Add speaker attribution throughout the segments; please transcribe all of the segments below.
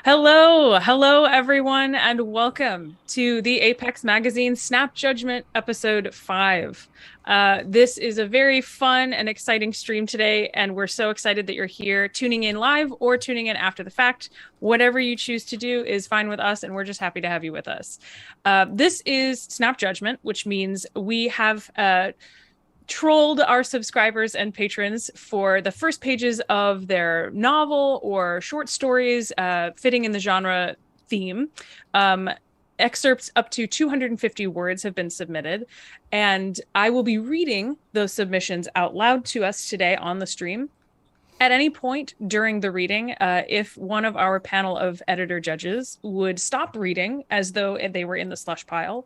Speaker 1: Hello, everyone, and welcome to the Apex Magazine Snap Judgment episode 5. This is a very fun and exciting stream today, and we're so excited that you're here tuning in live or tuning in after the fact. Whatever you choose to do is fine with us, and we're just happy to have you with us. This is Snap Judgment, which means we have trolled our subscribers and patrons for the first pages of their novel or short stories fitting in the genre theme. Excerpts up to 250 words have been submitted, and I will be reading those submissions out loud to us today on the stream. At any point during the reading, if one of our panel of editor judges would stop reading as though they were in the slush pile,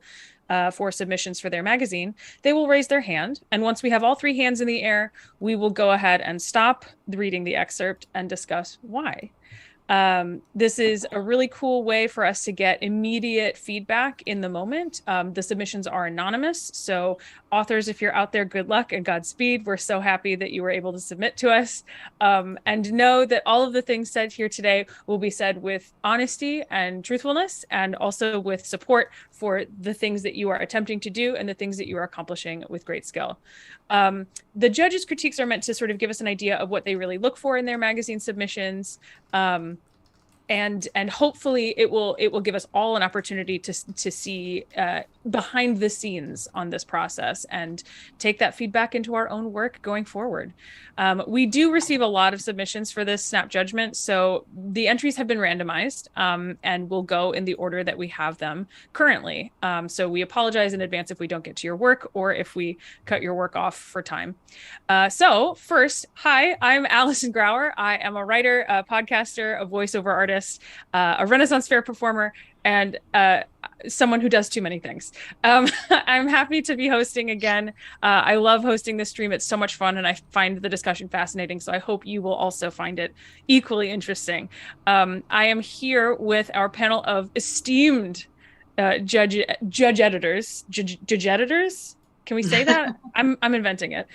Speaker 1: for submissions for their magazine, they will raise their hand. And once we have all three hands in the air, we will go ahead and stop reading the excerpt and discuss why. This is a really cool way for us to get immediate feedback in the moment. The submissions are anonymous, so authors, if you're out there, good luck and Godspeed. We're so happy that you were able to submit to us. And know that all of the things said here today will be said with honesty and truthfulness, and also with support for the things that you are attempting to do and the things that you are accomplishing with great skill. The judges' critiques are meant to sort of give us an idea of what they really look for in their magazine submissions. And hopefully it will give us all an opportunity to see behind the scenes on this process and take that feedback into our own work going forward. We do receive a lot of submissions for this Snap Judgment, so the entries have been randomized and will go in the order that we have them currently. So we apologize in advance if we don't get to your work or if we cut your work off for time. So first, hi, I'm Allison Grauer. I am a writer, a podcaster, a voiceover artist, a Renaissance Fair performer, and someone who does too many things. I'm happy to be hosting again. I love hosting this stream. It's so much fun, and I find the discussion fascinating, so I hope you will also find it equally interesting. I am here with our panel of esteemed judge editors. Can we say that? I'm inventing it.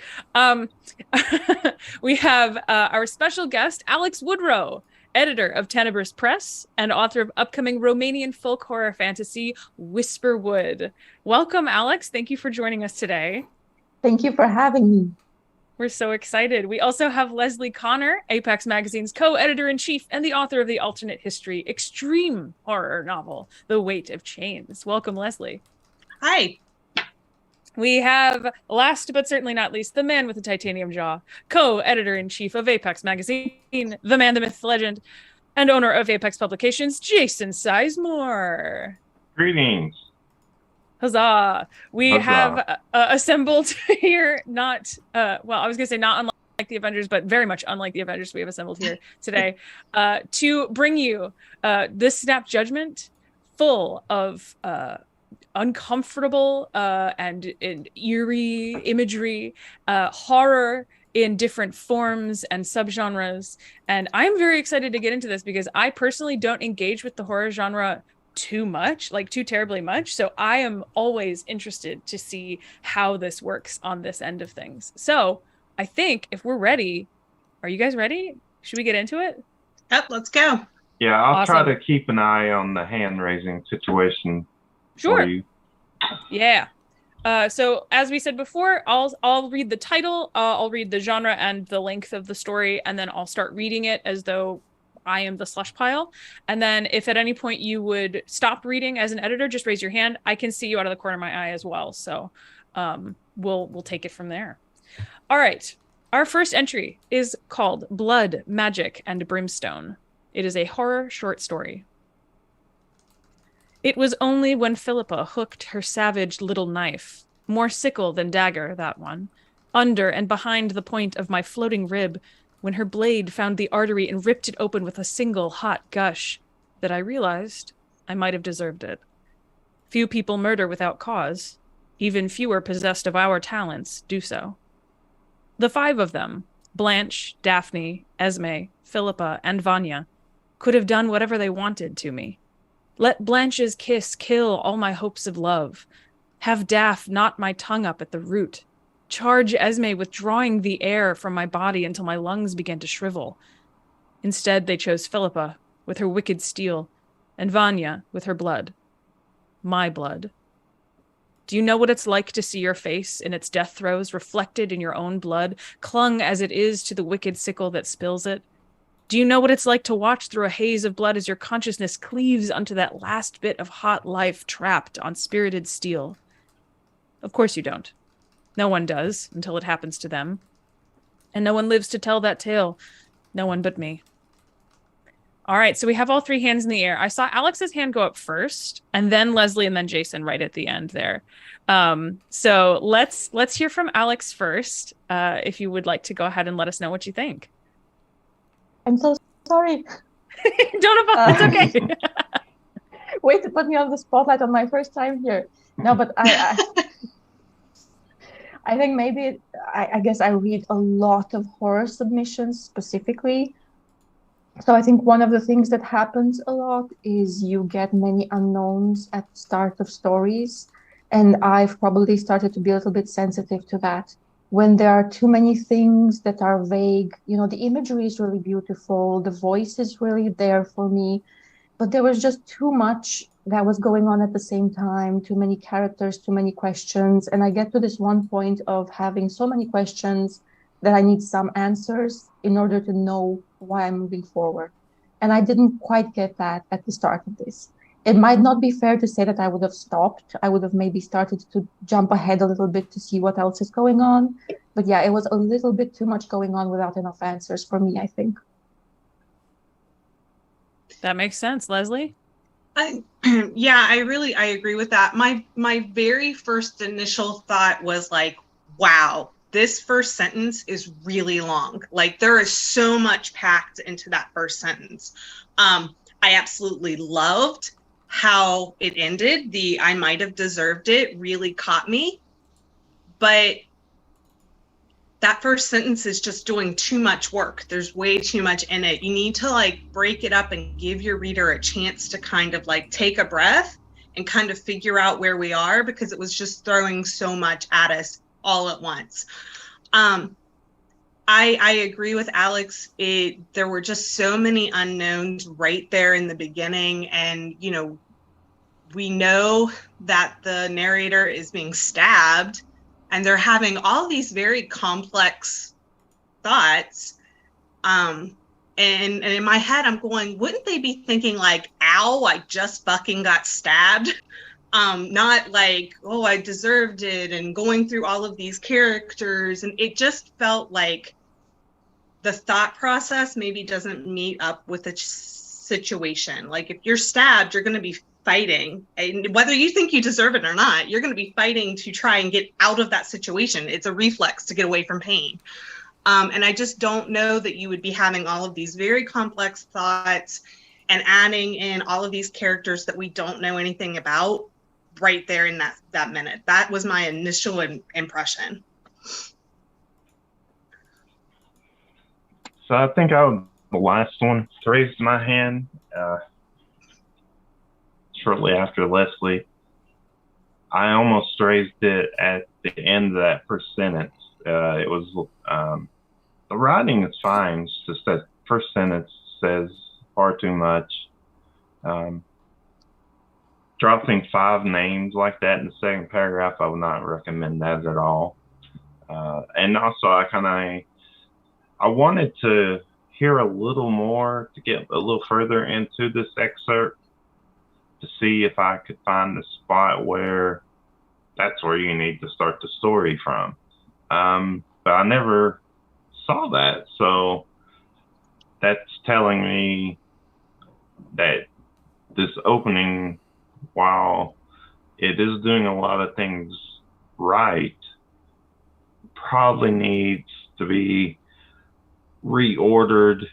Speaker 1: We have our special guest, Alex Woodroe, editor of Tenebris Press and author of upcoming Romanian folk horror fantasy Whisperwood. Welcome, Alex. Thank you for joining us today.
Speaker 2: Thank you for having me.
Speaker 1: We're so excited. We also have Lesley Conner, Apex Magazine's co-editor-in-chief and the author of the alternate history extreme horror novel, The Weight of Chains. Welcome, Lesley.
Speaker 3: Hi.
Speaker 1: We have, last but certainly not least, the man with the titanium jaw, co-editor-in-chief of Apex Magazine, the man, the myth, the legend, and owner of Apex Publications, Jason Sizemore.
Speaker 4: Greetings.
Speaker 1: Huzzah. We have assembled here, not I was going to say not unlike the Avengers, but very much unlike the Avengers, we have assembled here today to bring you this Snap Judgment full of uncomfortable and eerie imagery, horror in different forms and subgenres. And I'm very excited to get into this because I personally don't engage with the horror genre too terribly much. So I am always interested to see how this works on this end of things. So I think if we're ready, are you guys ready? Should we get into it?
Speaker 3: Yep, let's go.
Speaker 4: Yeah, I'll
Speaker 1: Awesome.
Speaker 4: try to keep an eye on the hand raising situation.
Speaker 1: Sure. Yeah. So as we said before, I'll read the title, I'll read the genre and the length of the story, and then I'll start reading it as though I am the slush pile. And then if at any point you would stop reading as an editor, just raise your hand. I can see you out of the corner of my eye as well. So we'll take it from there. All right. Our first entry is called Blood, Magic, and Brimstone. It is a horror short story. It was only when Philippa hooked her savage little knife, more sickle than dagger, that one, under and behind the point of my floating rib, when her blade found the artery and ripped it open with a single hot gush, that I realized I might have deserved it. Few people murder without cause. Even fewer possessed of our talents do so. The 5 of them, Blanche, Daphne, Esme, Philippa, and Vanya, could have done whatever they wanted to me. Let Blanche's kiss kill all my hopes of love. Have Daph knot my tongue up at the root. Charge Esme with drawing the air from my body until my lungs began to shrivel. Instead, they chose Philippa, with her wicked steel, and Vanya with her blood. My blood. Do you know what it's like to see your face in its death throes reflected in your own blood, clung as it is to the wicked sickle that spills it? Do you know what it's like to watch through a haze of blood as your consciousness cleaves unto that last bit of hot life trapped on spirited steel? Of course you don't. No one does until it happens to them. And no one lives to tell that tale. No one but me. All right, so we have all three hands in the air. I saw Alex's hand go up first, and then Lesley, and then Jason right at the end there. So let's hear from Alex first, if you would like to go ahead and let us know what you think.
Speaker 2: I'm so sorry.
Speaker 1: Don't apologize. It's okay.
Speaker 2: Way to put me on the spotlight on my first time here. No, but I think maybe, I guess I read a lot of horror submissions specifically. So I think one of the things that happens a lot is you get many unknowns at the start of stories. And I've probably started to be a little bit sensitive to that. When there are too many things that are vague, the imagery is really beautiful, the voice is really there for me, but there was just too much that was going on at the same time, too many characters, too many questions. And I get to this one point of having so many questions that I need some answers in order to know why I'm moving forward. And I didn't quite get that at the start of this. It might not be fair to say that I would have stopped. I would have maybe started to jump ahead a little bit to see what else is going on. But yeah, it was a little bit too much going on without enough answers for me, I think.
Speaker 1: That makes sense. Lesley?
Speaker 3: I agree with that. My very first initial thought was like, wow, this first sentence is really long. Like, there is so much packed into that first sentence. I absolutely loved how it ended. The I might have deserved it really caught me. But that first sentence is just doing too much work. There's way too much in it. You need to break it up and give your reader a chance to kind of take a breath and kind of figure out where we are, because it was just throwing so much at us all at once. I agree with Alex. There were just so many unknowns right there in the beginning. And, we know that the narrator is being stabbed and they're having all these very complex thoughts. And in my head, I'm going, wouldn't they be thinking ow, I just fucking got stabbed? Not oh, I deserved it, and going through all of these characters. And it just felt like the thought process maybe doesn't meet up with the situation. If you're stabbed, you're going to be fighting. And whether you think you deserve it or not, you're going to be fighting to try and get out of that situation. It's a reflex to get away from pain. And I just don't know that you would be having all of these very complex thoughts and adding in all of these characters that we don't know anything about right there in that minute. That was my initial impression.
Speaker 4: So I think I was the last one to raise my hand shortly after Lesley. I almost raised it at the end of that first sentence. It was the writing is fine. It's just that first sentence says far too much. Dropping 5 names like that in the second paragraph, I would not recommend that at all. And also, I wanted to hear a little more, to get a little further into this excerpt, to see if I could find the spot where that's where you need to start the story from. But I never saw that. So that's telling me that this opening, while it is doing a lot of things right, probably needs to be reordered.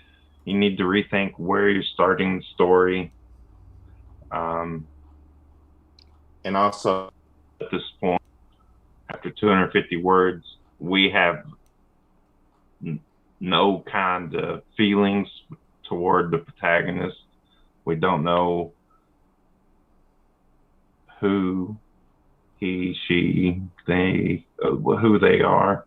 Speaker 4: You need to rethink where you're starting the story. And also, at this point, after 250 words, we have no kind of feelings toward the protagonist. We don't know who he, she, they, who they are.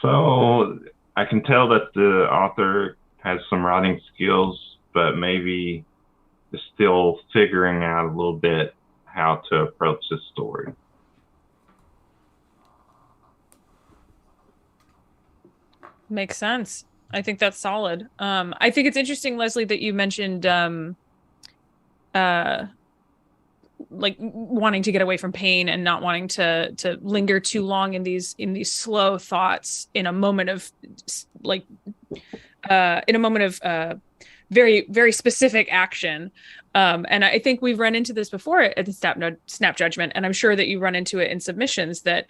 Speaker 4: So I can tell that the author has some writing skills, but maybe is still figuring out a little bit how to approach this story.
Speaker 1: Makes sense. I think that's solid. I think it's interesting, Lesley, that you mentioned like wanting to get away from pain and not wanting to linger too long in these slow thoughts in a moment of like very, very specific action. And I think we've run into this before at the Snap Judgment, and I'm sure that you run into it in submissions that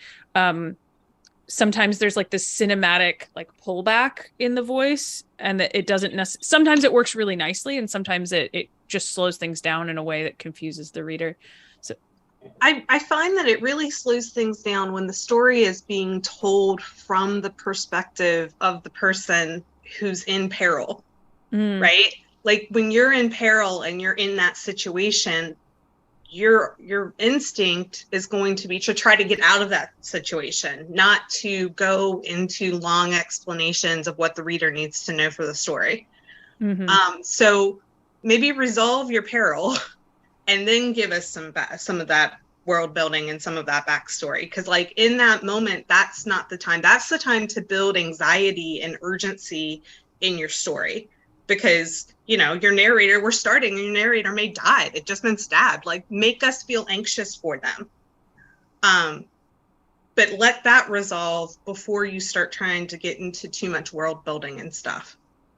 Speaker 1: sometimes there's like this cinematic like pullback in the voice, and that it doesn't sometimes it works really nicely, and sometimes it just slows things down in a way that confuses the reader. So
Speaker 3: I find that it really slows things down when the story is being told from the perspective of the person who's in peril, right? Like when you're in peril and you're in that situation, your instinct is going to be to try to get out of that situation, not to go into long explanations of what the reader needs to know for the story. So maybe resolve your peril and then give us some of that world building and some of that backstory. Because like in that moment, that's not the time. That's the time to build anxiety and urgency in your story. Because, you know, your narrator, we're starting, and your narrator may die. They've just been stabbed. Like, make us feel anxious for them. But let that resolve before you start trying to get into too much world building and stuff.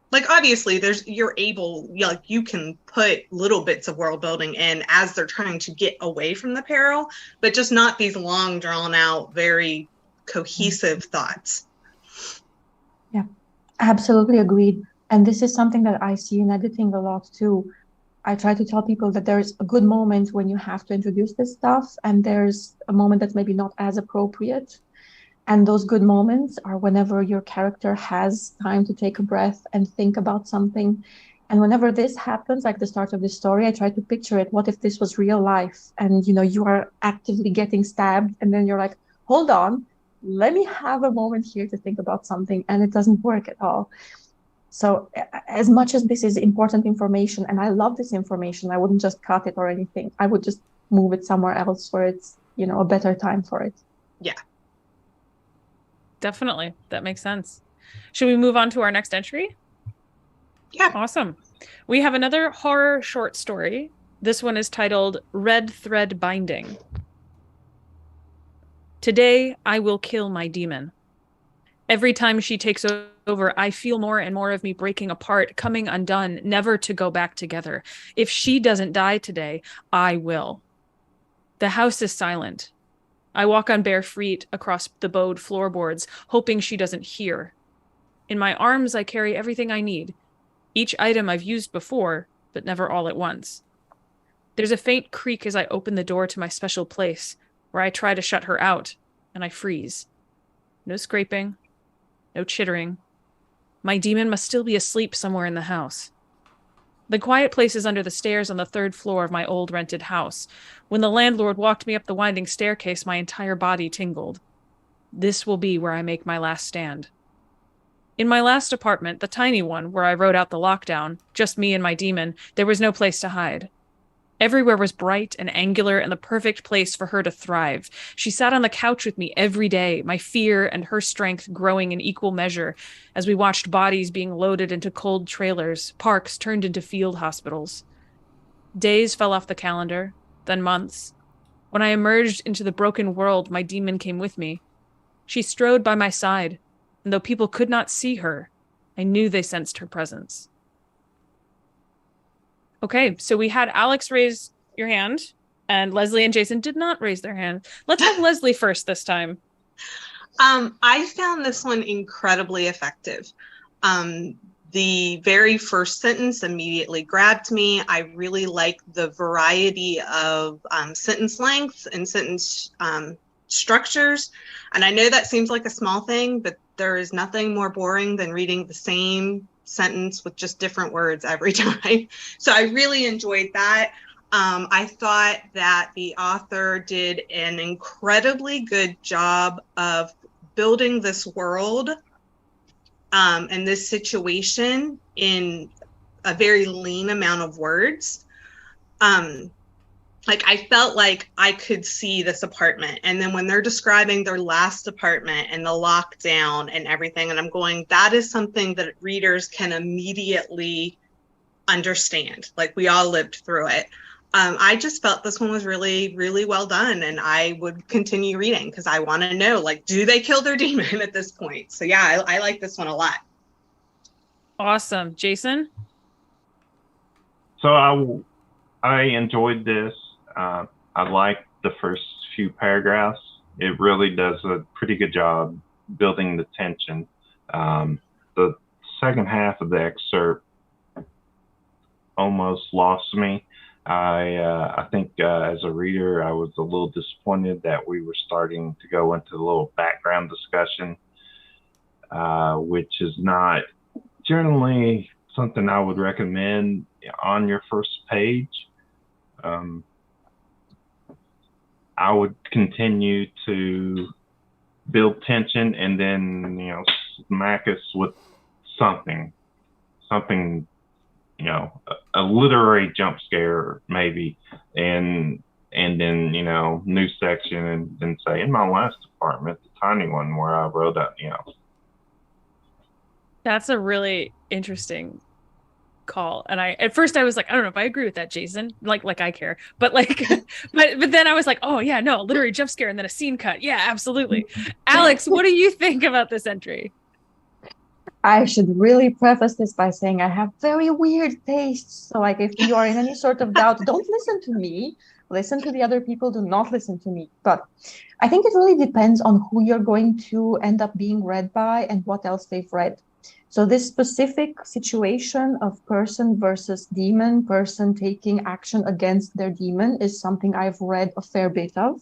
Speaker 3: Like, obviously, you can put little bits of world building in as they're trying to get away from the peril, but just not these long, drawn out, very cohesive thoughts.
Speaker 2: Yeah, absolutely agreed. And this is something that I see in editing a lot too. I try to tell people that there's a good moment when you have to introduce this stuff, and there's a moment that's maybe not as appropriate. And those good moments are whenever your character has time to take a breath and think about something. And whenever this happens, like the start of the story, I try to picture it. What if this was real life? And, you know, you are actively getting stabbed, and then you're like, hold on, let me have a moment here to think about something. And it doesn't work at all. So as much as this is important information, and I love this information, I wouldn't just cut it or anything. I would just move it somewhere else where it's, you know, a better time for it.
Speaker 3: Yeah.
Speaker 1: Definitely. That makes sense. Should we move on to our next entry?
Speaker 3: Yeah.
Speaker 1: Awesome. We have another horror short story. This one is titled Red Thread Binding. Today, I will kill my demon. Every time she takes over, I feel more and more of me breaking apart, coming undone, never to go back together. If she doesn't die today, I will. The house is silent. I walk on bare feet across the bowed floorboards, hoping she doesn't hear. In my arms, I carry everything I need. Each item I've used before, but never all at once. There's a faint creak as I open the door to my special place, where I try to shut her out, and I freeze. No scraping, no chittering. My demon must still be asleep somewhere in the house. The quiet place is under the stairs on the 3rd floor of my old rented house. When the landlord walked me up the winding staircase, my entire body tingled. This will be where I make my last stand. In my last apartment, the tiny one where I wrote out the lockdown, just me and my demon, there was no place to hide. Everywhere was bright and angular and the perfect place for her to thrive. She sat on the couch with me every day, my fear and her strength growing in equal measure as we watched bodies being loaded into cold trailers, parks turned into field hospitals. Days fell off the calendar, then months. When I emerged into the broken world, my demon came with me. She strode by my side, and though people could not see her, I knew they sensed her presence. Okay, so we had Alex raise your hand, and Lesley and Jason did not raise their hand. Let's have Lesley first this time.
Speaker 3: I found this one incredibly effective. The very first sentence immediately grabbed me. I really like the variety of sentence lengths and sentence structures. And I know that seems like a small thing, but there is nothing more boring than reading the same sentence with just different words every time. So I really enjoyed that. I thought that the author did an incredibly good job of building this world and this situation in a very lean amount of words. Like I felt like I could see this apartment. And then when they're describing their last apartment and the lockdown and everything, and I'm going, that is something that readers can immediately understand. Like we all lived through it. I just felt this one was really, really well done. And I would continue reading because I want to know, like, do they kill their demon at this point? So yeah, I like this one a lot.
Speaker 1: Awesome. Jason?
Speaker 4: So I enjoyed this. I like the first few paragraphs. It really does a pretty good job building the tension. The second half of the excerpt almost lost me. I think as a reader, I was a little disappointed that we were starting to go into a little background discussion, which is not generally something I would recommend on your first page. I would continue to build tension and then, smack us with something, a literary jump scare maybe, and then, new section, and then say, in my last apartment, the tiny one where I wrote up,
Speaker 1: That's a really interesting call. And at first I was like, I don't know if I agree with that, Jason, like I care, but but then I was like, oh yeah, no, a literary jump scare and then a scene cut. Yeah, absolutely. Alex, what do you think about this entry?
Speaker 2: I should really preface this by saying I have very weird tastes. So like if you are in any sort of doubt, don't listen to me. Listen to the other people. Do not listen to me. But I think it really depends on who you're going to end up being read by and what else they've read. So this specific situation of person versus demon, person taking action against their demon, is something I've read a fair bit of.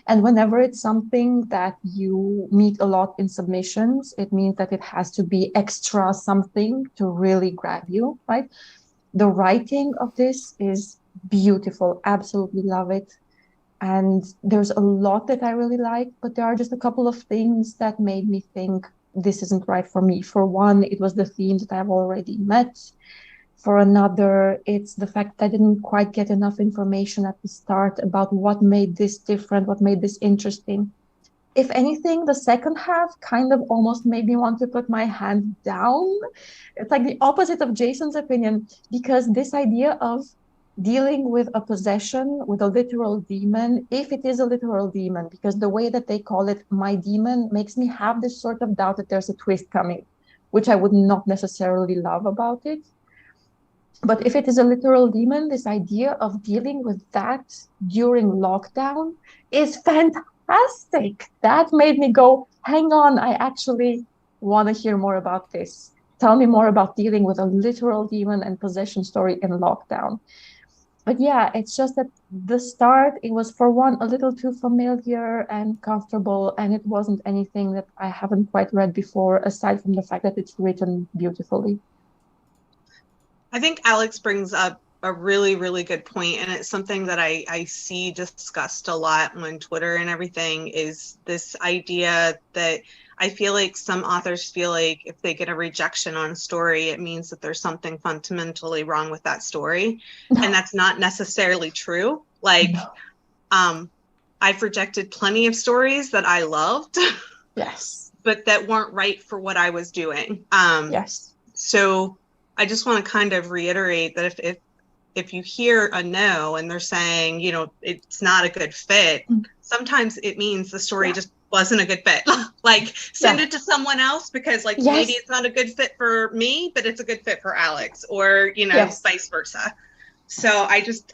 Speaker 2: And whenever it's something that you meet a lot in submissions, it means that it has to be extra something to really grab you, right? The writing of this is beautiful. Absolutely love it. And there's a lot that I really like, but there are just a couple of things that made me think this isn't right for me. For one, it was the theme that I've already met. For another, it's the fact that I didn't quite get enough information at the start about what made this different, what made this interesting. If anything, the second half kind of almost made me want to put my hand down. It's like the opposite of Jason's opinion, because this idea of dealing with a possession, with a literal demon, if it is a literal demon, because the way that they call it, my demon, makes me have this sort of doubt that there's a twist coming, which I would not necessarily love about it. But if it is a literal demon, this idea of dealing with that during lockdown is fantastic. That made me go, hang on, I actually want to hear more about this. Tell me more about dealing with a literal demon and possession story in lockdown. But yeah, it's just that the start, it was, for one, a little too familiar and comfortable, and it wasn't anything that I haven't quite read before, aside from the fact that it's written beautifully.
Speaker 3: I think Alex brings up a really, really good point, and it's something that I see discussed a lot on Twitter and everything, is this idea that I feel like some authors feel like if they get a rejection on a story, it means that there's something fundamentally wrong with that story. No. And that's not necessarily true. Like, no. I've rejected plenty of stories that I loved.
Speaker 2: Yes.
Speaker 3: But that weren't right for what I was doing.
Speaker 2: Yes.
Speaker 3: So I just want to kind of reiterate that if you hear a no and they're saying, it's not a good fit, sometimes it means the story just wasn't a good fit. Like, send it to someone else, because maybe it's not a good fit for me, but it's a good fit for Alex, or vice versa. So I just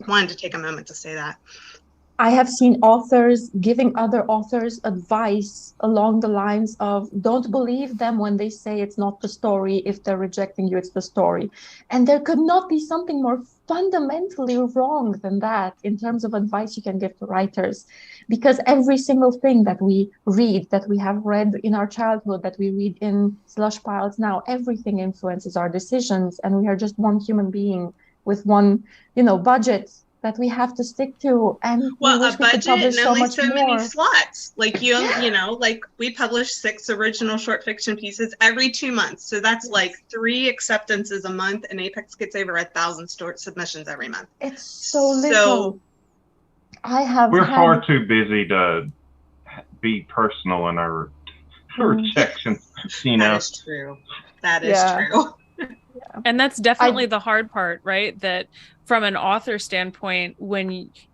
Speaker 3: wanted to take a moment to say that.
Speaker 2: I have seen authors giving other authors advice along the lines of, don't believe them when they say it's not the story. If they're rejecting you, it's the story. And there could not be something more fundamentally wrong than that in terms of advice you can give to writers. Because every single thing that we read, that we have read in our childhood, that we read in slush piles now, everything influences our decisions. And we are just one human being with one, budget that we have to stick to, and
Speaker 3: well,
Speaker 2: we wish
Speaker 3: a
Speaker 2: we could
Speaker 3: budget
Speaker 2: publish
Speaker 3: and
Speaker 2: so
Speaker 3: only
Speaker 2: much
Speaker 3: so many
Speaker 2: more.
Speaker 3: slots. Like you know, like we publish 6 original short fiction pieces every 2 months, so that's like 3 acceptances a month, and Apex gets over 1,000 submissions every month.
Speaker 2: It's so little.
Speaker 4: We're far too busy to be personal in our rejections. You know,
Speaker 3: that is true. That is true.
Speaker 1: And that's definitely the hard part, right? That from an author standpoint,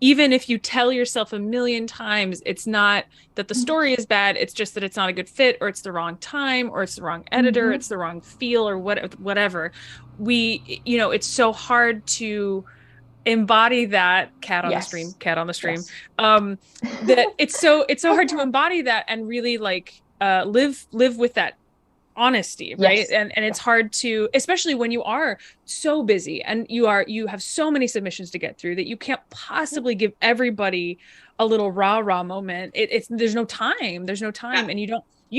Speaker 1: even if you tell yourself a million times, it's not that the story is bad, it's just that it's not a good fit, or it's the wrong time, or it's the wrong editor, it's the wrong feel, or whatever. It's so hard to embody that cat on the stream. Yes. That it's so hard to embody that and really like live with that honesty, right? Yes. And it's hard to, especially when you are so busy and you have so many submissions to get through that you can't possibly give everybody a little rah moment. There's no time, and you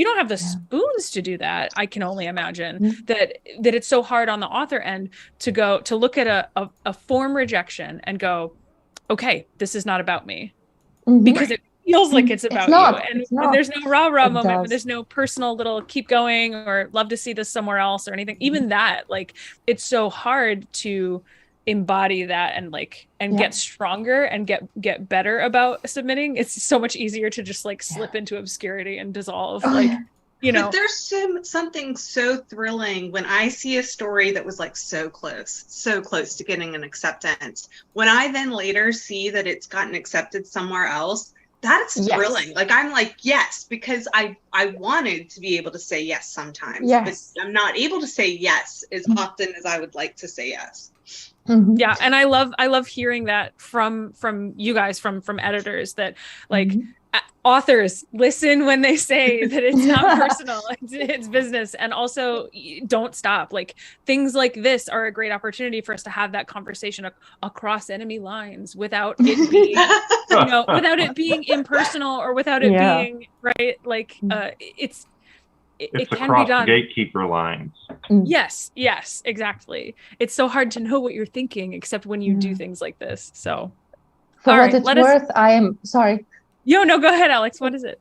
Speaker 1: don't have the spoons to do that. I can only imagine that it's so hard on the author end to look at a form rejection and go, okay, this is not about me, because it feels like it's about you, and there's no rah moment, and there's no personal little keep going or love to see this somewhere else or anything. Even that, like, it's so hard to embody that and get stronger and get better about submitting. It's so much easier to just like slip into obscurity and dissolve. But
Speaker 3: there's something so thrilling when I see a story that was like so close to getting an acceptance. When I then later see that it's gotten accepted somewhere else, that's thrilling. Like, I'm like, yes, because I wanted to be able to say yes sometimes, but I'm not able to say yes as often as I would like to say yes.
Speaker 1: Yeah, and I love hearing that from you guys, from editors, that like authors listen when they say that it's not personal, it's business, and also don't stop. Like, things like this are a great opportunity for us to have that conversation across enemy lines without it being without it being impersonal, or without it being right. Like it can be done.
Speaker 4: Gatekeeper lines.
Speaker 1: Yes, exactly. It's so hard to know what you're thinking, except when you do things like this. So,
Speaker 2: for what it's worth, I am sorry.
Speaker 1: No, go ahead, Alex. What is it?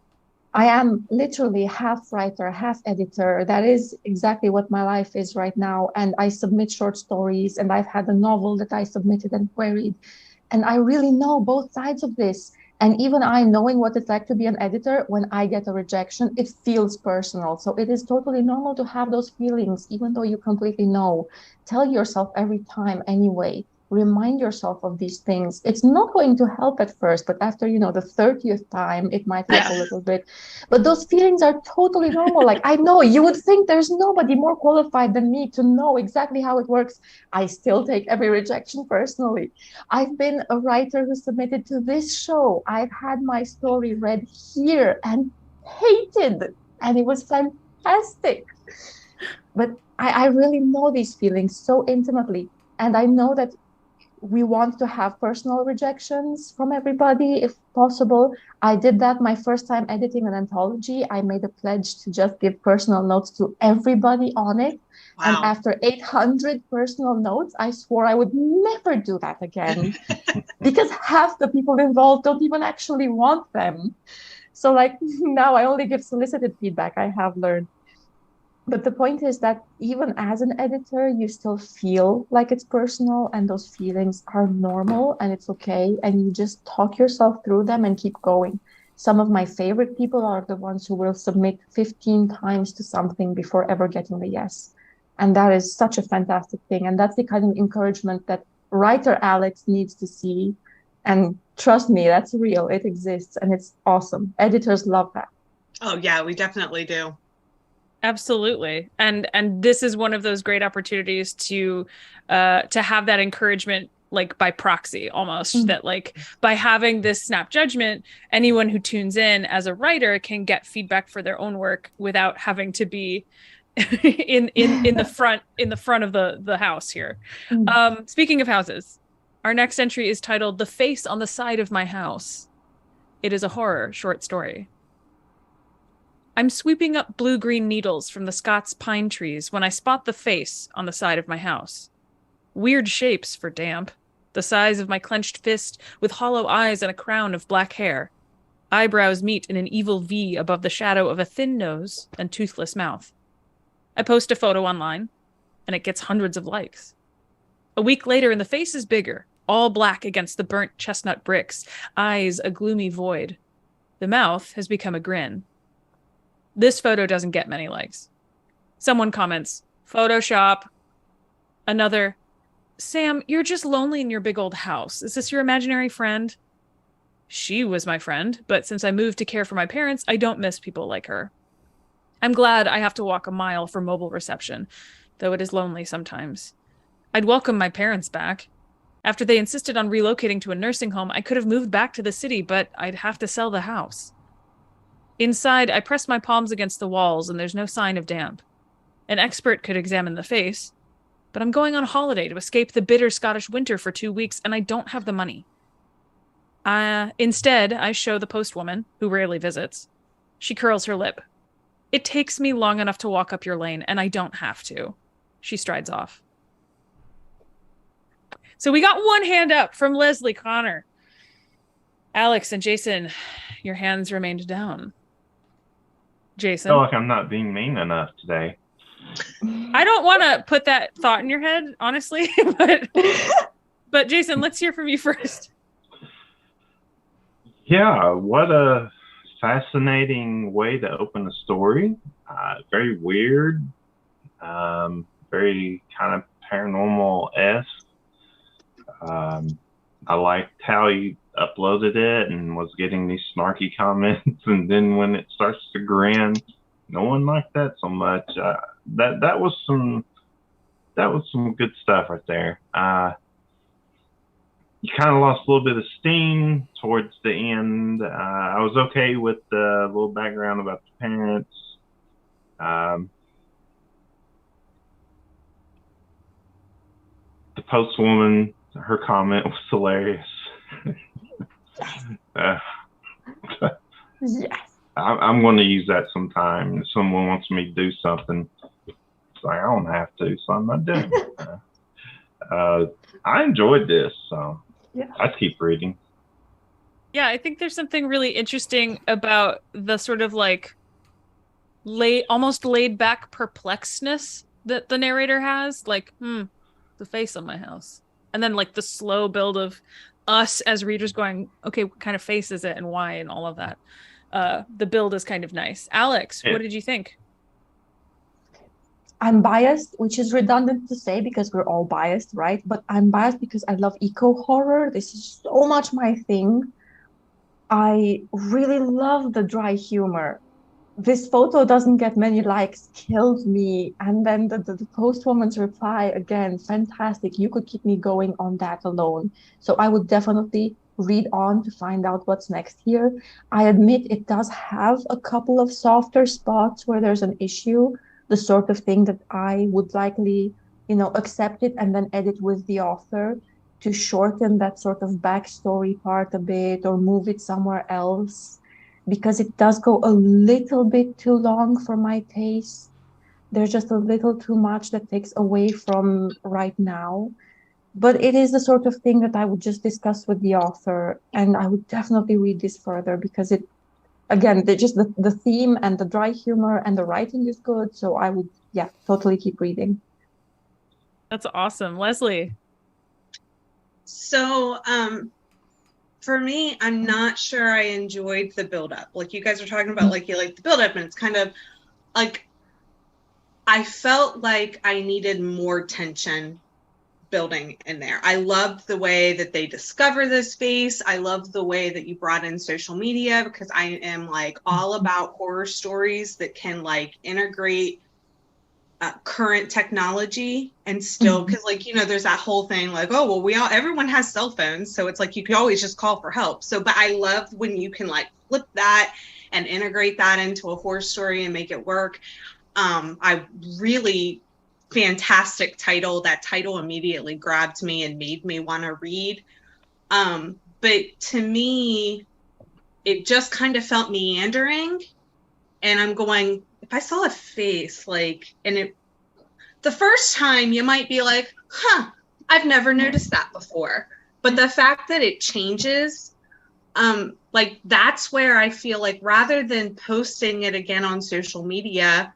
Speaker 2: I am literally half writer, half editor. That is exactly what my life is right now. And I submit short stories, and I've had a novel that I submitted and queried. And I really know both sides of this. And even I, knowing what it's like to be an editor, when I get a rejection, it feels personal. So it is totally normal to have those feelings, even though you completely know. Tell yourself every time anyway. Remind yourself of these things. It's not going to help at first, but after, the 30th time, it might help a little bit. But those feelings are totally normal. Like, I know you would think there's nobody more qualified than me to know exactly how it works. I still take every rejection personally. I've been a writer who submitted to this show. I've had my story read here and hated, and it was fantastic. But I really know these feelings so intimately. And I know that we want to have personal rejections from everybody if possible. I did that my first time editing an anthology. I made a pledge to just give personal notes to everybody on it. Wow. And after 800 personal notes, I swore I would never do that again because half the people involved don't even actually want them. So like now I only give solicited feedback, I have learned. But the point is that even as an editor, you still feel like it's personal, and those feelings are normal and it's okay. And you just talk yourself through them and keep going. Some of my favorite people are the ones who will submit 15 times to something before ever getting the yes. And that is such a fantastic thing. And that's the kind of encouragement that writer Alex needs to see. And trust me, that's real. It exists and it's awesome. Editors love that.
Speaker 3: Oh, yeah, we definitely do.
Speaker 1: Absolutely. And this is one of those great opportunities to have that encouragement, like by proxy almost, that like by having this snap judgment, anyone who tunes in as a writer can get feedback for their own work without having to be in the front of the house here. Speaking of houses, our next entry is titled "The Face on the Side of My House." It is a horror short story. I'm sweeping up blue-green needles from the Scots pine trees when I spot the face on the side of my house. Weird shapes for damp. the size of my clenched fist, with hollow eyes and a crown of black hair. Eyebrows meet in an evil V above the shadow of a thin nose and toothless mouth. I post a photo online, and it gets hundreds of likes. A week later, and the face is bigger, all black against the burnt chestnut bricks, eyes a gloomy void. The mouth has become a grin. This photo doesn't get many likes. Someone comments, Photoshop. Another, Sam, you're just lonely in your big old house. Is this your imaginary friend? She was my friend, but since I moved to care for my parents, I don't miss people like her. I'm glad I have to walk a mile for mobile reception, though it is lonely sometimes. I'd welcome my parents back. After they insisted on relocating to a nursing home, I could have moved back to the city, but I'd have to sell the house. Inside, I press my palms against the walls, and there's no sign of damp. An expert could examine the face, but I'm going on holiday to escape the bitter Scottish winter for 2 weeks, and I don't have the money. Instead, I show the postwoman, who rarely visits. She curls her lip. It takes me long enough to walk up your lane, and I don't have to. She strides off. So we got one hand up from Lesley Conner. Alex and Jason, your hands remained down. Jason?
Speaker 4: I feel like I'm not being mean enough today.
Speaker 1: I don't want to put that thought in your head, honestly, but Jason, let's hear from you first.
Speaker 4: Yeah, what a fascinating way to open a story. Very weird, very kind of paranormal-esque. I liked how he uploaded it and was getting these snarky comments, and then when it starts to grin, no one liked that so much. That was some good stuff right there. You kind of lost a little bit of steam towards the end. I was okay with the little background about the parents. The postwoman, her comment was hilarious.
Speaker 2: Yes.
Speaker 4: I'm going to use that sometime. If someone wants me to do something, it's like I don't have to, so I'm not doing it. I enjoyed this, so
Speaker 2: Yeah.
Speaker 4: I'd keep reading.
Speaker 1: Yeah, I think there's something really interesting about the sort of like almost laid back perplexedness that the narrator has. Like, the face on my house. And then like the slow build of us as readers going, okay, what kind of face is it and why and all of that. The build is kind of nice. Alex, what did you think?
Speaker 2: I'm biased, which is redundant to say because we're all biased, right? But I'm biased because I love eco horror. This is so much my thing. I really love the dry humor. This photo doesn't get many likes, killed me. And then the postwoman's reply, again, fantastic. You could keep me going on that alone. So I would definitely read on to find out what's next here. I admit it does have a couple of softer spots where there's an issue, the sort of thing that I would likely, accept it and then edit with the author to shorten that sort of backstory part a bit or move it somewhere else, because it does go a little bit too long for my taste. There's just a little too much that takes away from right now. But it is the sort of thing that I would just discuss with the author, and I would definitely read this further because it, again, the theme and the dry humor and the writing is good. So I would, totally keep reading.
Speaker 1: That's awesome. Lesley?
Speaker 3: So, for me, I'm not sure I enjoyed the buildup. Like you guys are talking about, like you like the buildup, and it's kind of like I felt like I needed more tension building in there. I loved the way that they discover this space. I loved the way that you brought in social media, because I am like all about horror stories that can like integrate current technology and still, because like there's that whole thing like, oh well, everyone has cell phones, so it's like you can always just call for help. So but I love when you can like flip that and integrate that into a horror story and make it work. I really fantastic title. That title immediately grabbed me and made me want to read. But to me, it just kind of felt meandering, and I'm going, if I saw a face, like, and it, the first time you might be like, I've never noticed that before. But the fact that it changes, like that's where I feel like rather than posting it again on social media,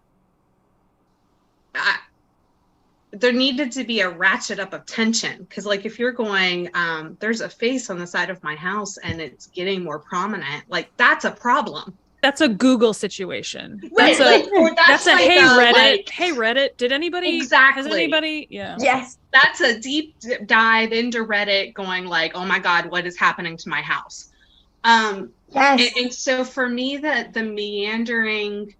Speaker 3: there needed to be a ratchet up of tension. Because like if you're going, there's a face on the side of my house and it's getting more prominent, like that's a problem.
Speaker 1: That's a Google situation.
Speaker 3: Right.
Speaker 1: That's a
Speaker 3: like
Speaker 1: hey Reddit.
Speaker 3: Like,
Speaker 1: hey Reddit. Did anybody
Speaker 3: exactly?
Speaker 1: Has anybody? Yeah.
Speaker 2: Yes.
Speaker 3: That's a deep dive into Reddit, going like, oh my God, what is happening to my house?
Speaker 2: Yes.
Speaker 3: And so for me, that the meandering,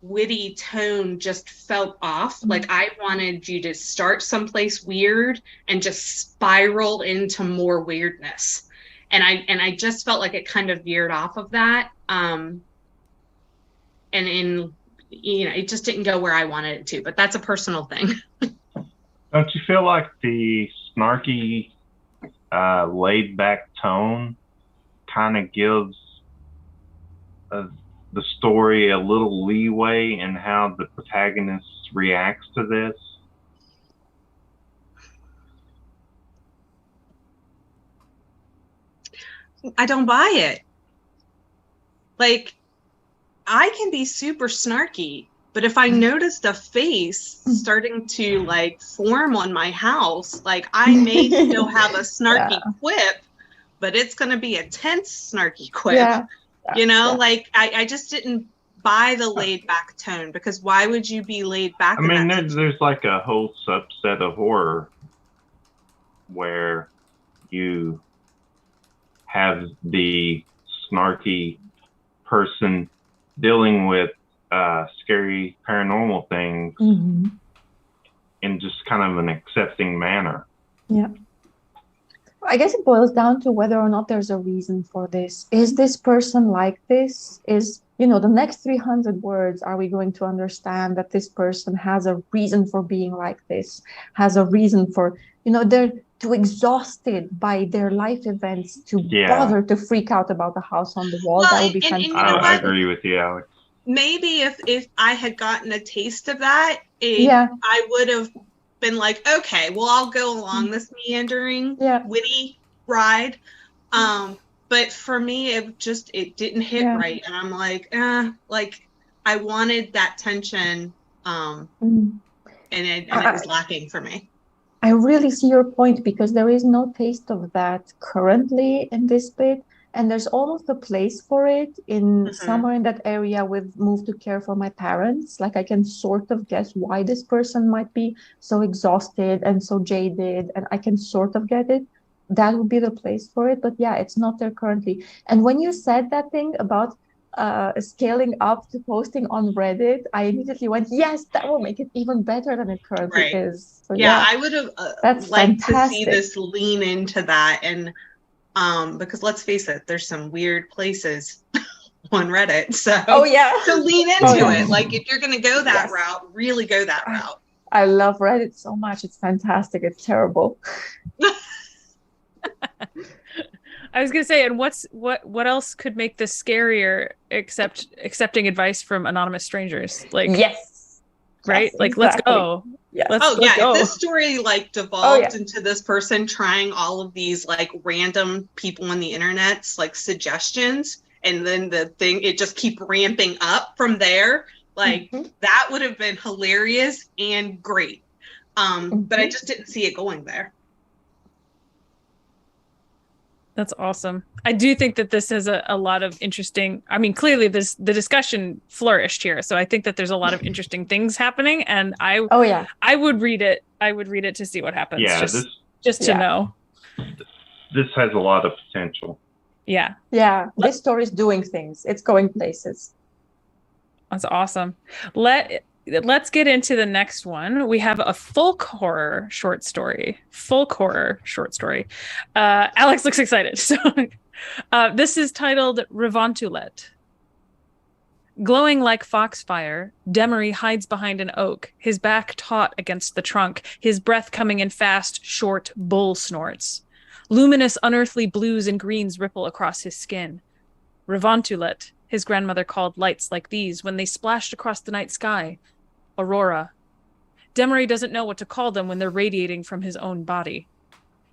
Speaker 3: witty tone just felt off. Like I wanted you to start someplace weird and just spiral into more weirdness. And I just felt like it kind of veered off of that. And it just didn't go where I wanted it to, but that's a personal thing.
Speaker 4: Don't you feel like the snarky, laid back tone kind of gives the story a little leeway in how the protagonist reacts to this?
Speaker 3: I don't buy it. Like, I can be super snarky, but if I noticed a face starting to like form on my house, like I may still have a snarky quip, but it's going to be a tense snarky quip.
Speaker 2: Yeah.
Speaker 3: Like I just didn't buy the laid back tone, because why would you be laid back?
Speaker 4: I mean, there's like a whole subset of horror where you have the snarky person dealing with scary paranormal things in just kind of an accepting manner.
Speaker 2: Yeah. I guess it boils down to whether or not there's a reason for this. Is this person like this? Is, the next 300 words, are we going to understand that this person has a reason for being like this, has a reason for, they're too exhausted by their life events to bother to freak out about the house on the wall. That would be fantastic.
Speaker 4: I agree with you, Alex.
Speaker 3: Maybe if I had gotten a taste of that, I would have been like, okay, well, I'll go along this meandering, witty ride. But for me, it didn't hit right. And I'm like, I wanted that tension. And it was lacking for me.
Speaker 2: I really see your point, because there is no taste of that currently in this bit. And there's almost a place for it in somewhere in that area. We've moved to care for my parents. Like I can sort of guess why this person might be so exhausted and so jaded, and I can sort of get it. That would be the place for it. But yeah, it's not there currently. And when you said that thing about scaling up to posting on Reddit, I immediately went, yes, that will make it even better than it currently is. So,
Speaker 3: I would have liked to see this lean into that. And because let's face it, there's some weird places on Reddit. So so lean into it. Like if you're gonna go that route, really go that route.
Speaker 2: I love Reddit so much. It's fantastic. It's terrible.
Speaker 1: I was gonna say, and what else could make this scarier except accepting advice from anonymous strangers? Like right? Like exactly. Let's go.
Speaker 2: Yeah.
Speaker 1: Let's go.
Speaker 3: If this story like devolved into this person trying all of these like random people on the internet's like suggestions, and then it just keep ramping up from there, like that would have been hilarious and great. But I just didn't see it going there.
Speaker 1: That's awesome. I do think that this has a lot of interesting, I mean, clearly the discussion flourished here. So I think that there's a lot of interesting things happening, and I would read it. I would read it to see what happens.
Speaker 4: Yeah.
Speaker 1: Just to know.
Speaker 4: This has a lot of potential.
Speaker 1: Yeah.
Speaker 2: Yeah. This story is doing things. It's going places.
Speaker 1: That's awesome. Let's get into the next one. We have a folk horror short story. Alex looks excited. So this is titled Revantulet. Glowing like foxfire, Demery hides behind an oak, his back taut against the trunk, his breath coming in fast, short bull snorts. Luminous, unearthly blues and greens ripple across his skin. Revantulet, his grandmother called lights like these when they splashed across the night sky. Aurora. Demery doesn't know what to call them when they're radiating from his own body.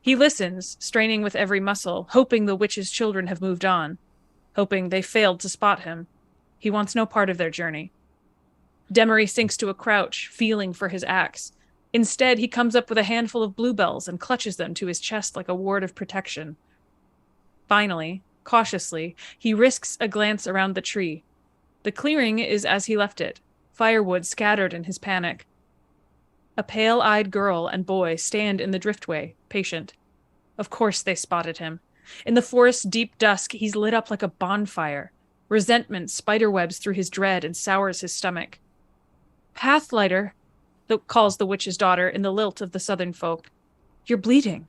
Speaker 1: He listens, straining with every muscle, hoping the witch's children have moved on, hoping they failed to spot him. He wants no part of their journey. Demery sinks to a crouch, feeling for his axe. Instead, he comes up with a handful of bluebells and clutches them to his chest like a ward of protection. Finally, cautiously, he risks a glance around the tree. The clearing is as he left it, firewood scattered in his panic. A pale-eyed girl and boy stand in the driftway, patient. Of course they spotted him. In the forest's deep dusk, he's lit up like a bonfire. Resentment spiderwebs through his dread and sours his stomach. Pathlighter, calls the witch's daughter in the lilt of the southern folk. You're bleeding.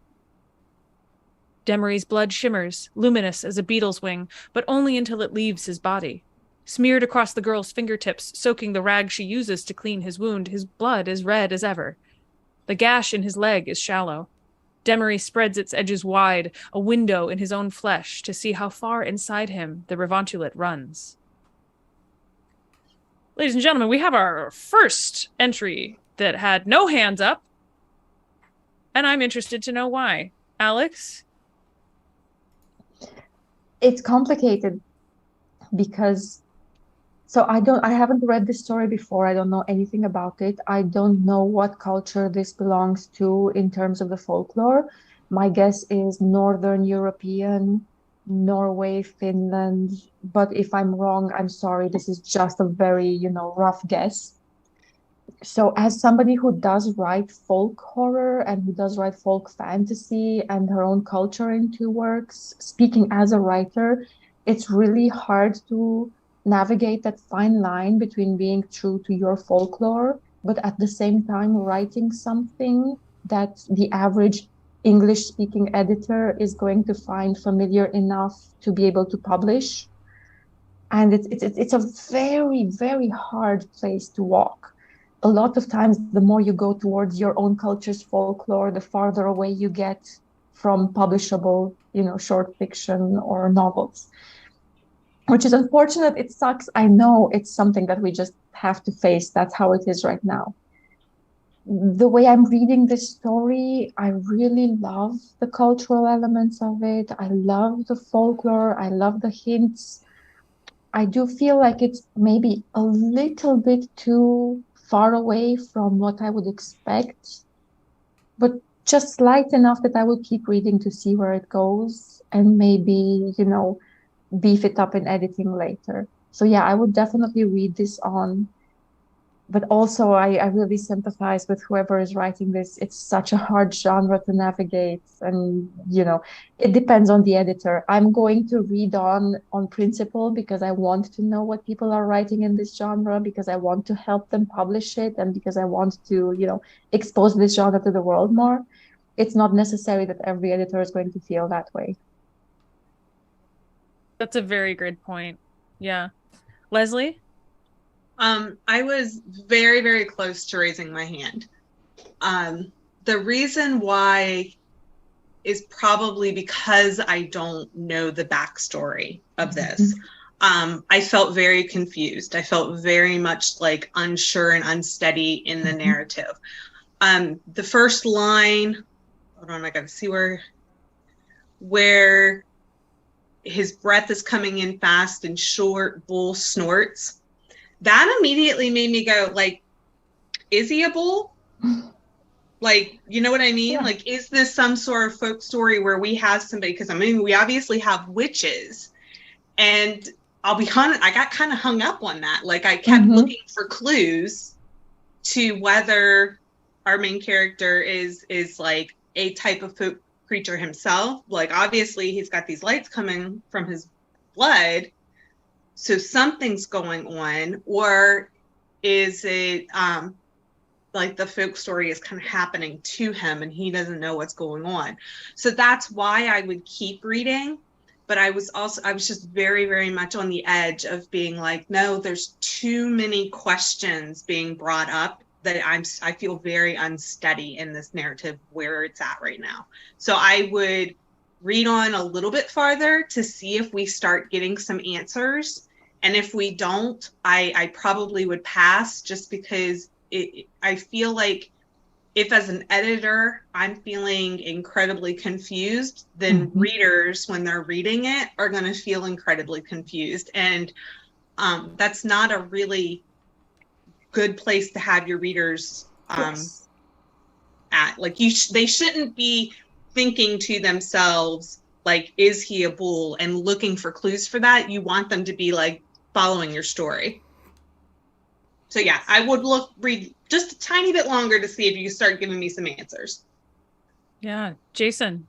Speaker 1: Demery's blood shimmers, luminous as a beetle's wing, but only until it leaves his body. Smeared across the girl's fingertips, soaking the rag she uses to clean his wound, his blood is red as ever. The gash in his leg is shallow. Demery spreads its edges wide, a window in his own flesh, to see how far inside him the Revontulet runs. Ladies and gentlemen, we have our first entry that had no hands up, and I'm interested to know why. Alex?
Speaker 2: It's complicated because I haven't read this story before. I don't know anything about it. I don't know what culture this belongs to in terms of the folklore. My guess is Northern European, Norway, Finland. But if I'm wrong, I'm sorry. This is just a very, rough guess. So as somebody who does write folk horror and who does write folk fantasy and her own culture into works, speaking as a writer, it's really hard to navigate that fine line between being true to your folklore, but at the same time writing something that the average English-speaking editor is going to find familiar enough to be able to publish. And it's a very, very hard place to walk. A lot of times, the more you go towards your own culture's folklore, the farther away you get from publishable, short fiction or novels. Which is unfortunate. It sucks. I know it's something that we just have to face. That's how it is right now. The way I'm reading this story, I really love the cultural elements of it. I love the folklore. I love the hints. I do feel like it's maybe a little bit too far away from what I would expect, but just light enough that I will keep reading to see where it goes and maybe, beef it up in editing later. So yeah, I would definitely read this on. But also I really sympathize with whoever is writing this. It's such a hard genre to navigate. And, it depends on the editor. I'm going to read on principle because I want to know what people are writing in this genre, because I want to help them publish it, and because I want to, expose this genre to the world more. It's not necessary that every editor is going to feel that way.
Speaker 1: That's a very good point. Yeah. Lesley?
Speaker 3: I was very, very close to raising my hand. The reason why is probably because I don't know the backstory of this. I felt very confused. I felt very much like unsure and unsteady in the narrative. The first line, hold on, I gotta see where his breath is coming in fast and short, bull snorts. That immediately made me go, like, is he a bull? Like, you know what I mean? Yeah. Like, is this some sort of folk story where we have somebody, because we obviously have witches, and I'll be honest, I got kind of hung up on that. Like, I kept looking for clues to whether our main character is like a type of folk creature himself. Like, obviously he's got these lights coming from his blood, so something's going on. Or is it like the folk story is kind of happening to him and he doesn't know what's going on? So that's why I would keep reading. But I was just very, very much on the edge of being like, no, there's too many questions being brought up that I feel very unsteady in this narrative where it's at right now. So I would read on a little bit farther to see if we start getting some answers. And if we don't, I probably would pass, just because I feel like if as an editor, I'm feeling incredibly confused, then readers, when they're reading it, are going to feel incredibly confused. And that's not a really good place to have your readers at. Like, they shouldn't be thinking to themselves, like, is he a bull, and looking for clues for that. You want them to be like following your story. So yeah, I would read just a tiny bit longer to see if you start giving me some answers.
Speaker 1: Yeah, Jason.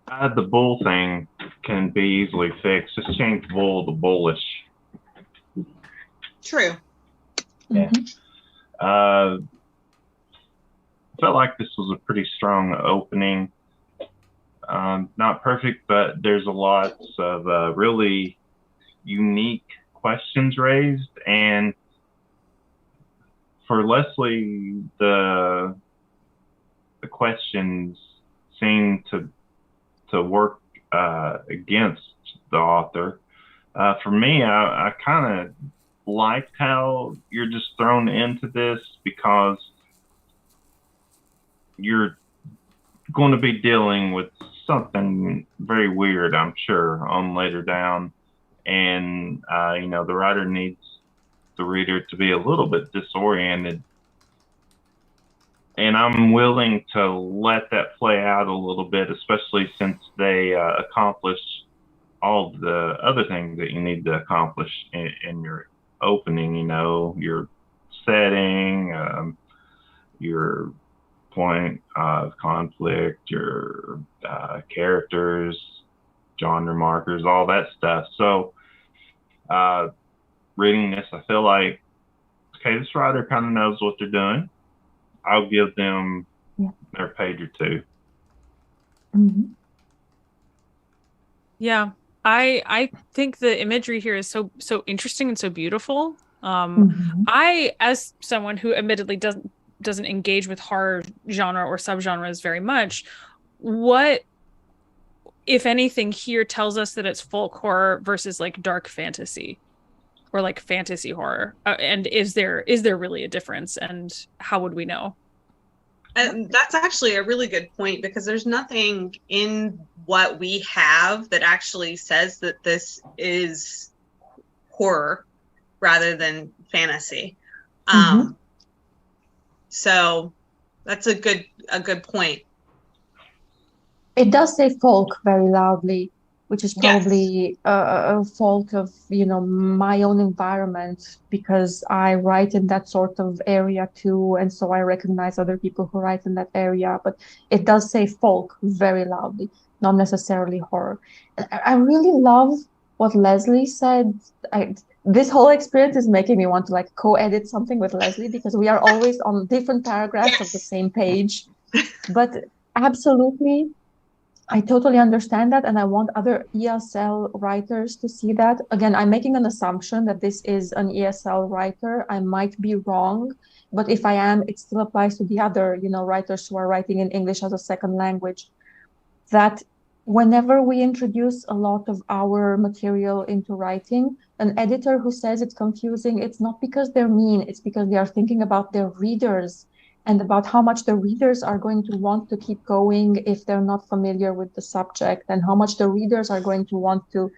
Speaker 4: The bull thing can be easily fixed. Just change bull to bullish.
Speaker 3: True.
Speaker 4: Yeah. Felt like this was a pretty strong opening. Not perfect, but there's a lot of really unique questions raised, and for Lesley, the questions seem to work against the author. For me, I kind of liked how you're just thrown into this, because you're going to be dealing with something very weird, I'm sure, on later down. And, the writer needs the reader to be a little bit disoriented. And I'm willing to let that play out a little bit, especially since they accomplish all the other things that you need to accomplish in your opening, your setting, your point of conflict, your characters, genre markers, all that stuff. So reading this, I feel like, okay, this writer kind of knows what they're doing. I'll give them their page or two.
Speaker 1: Yeah, I think the imagery here is so interesting and so beautiful. I, as someone who admittedly doesn't engage with horror genre or subgenres very much, what, if anything, here tells us that it's folk horror versus like dark fantasy or like fantasy horror? And is there really a difference, and how would we know?
Speaker 3: And that's actually a really good point, because there's nothing in what we have that actually says that this is horror rather than fantasy. So that's a good point.
Speaker 2: It does say folk very loudly, which is probably a fault of, my own environment, because I write in that sort of area too. And so I recognize other people who write in that area, but it does say folk very loudly, not necessarily horror. I really love what Lesley said. This whole experience is making me want to like co-edit something with Lesley, because we are always on different paragraphs of the same page. But absolutely, I totally understand that, and I want other ESL writers to see that. Again, I'm making an assumption that this is an ESL writer. I might be wrong, but if I am, it still applies to the other, writers who are writing in English as a second language. That whenever we introduce a lot of our material into writing, an editor who says it's confusing, it's not because they're mean, it's because they are thinking about their readers and about how much the readers are going to want to keep going if they're not familiar with the subject, and how much the readers are going to want to,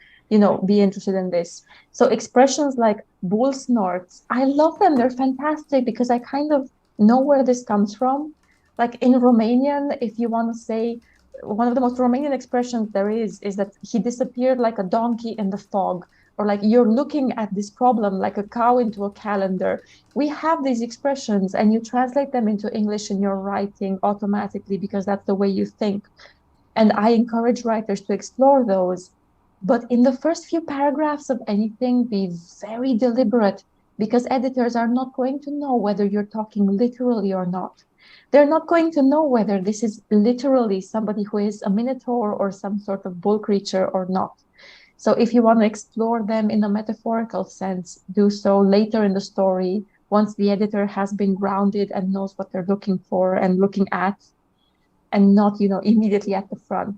Speaker 2: be interested in this. So expressions like bull snorts, I love them. They're fantastic, because I kind of know where this comes from. Like in Romanian, if you want to say, one of the most Romanian expressions there is that he disappeared like a donkey in the fog. Or like, you're looking at this problem like a cow into a calendar. We have these expressions, and you translate them into English in your writing automatically, because that's the way you think. And I encourage writers to explore those. But in the first few paragraphs of anything, be very deliberate, because editors are not going to know whether you're talking literally or not. They're not going to know whether this is literally somebody who is a minotaur or some sort of bull creature or not. So if you want to explore them in a metaphorical sense, do so later in the story, once the editor has been grounded and knows what they're looking for and looking at, and not, immediately at the front.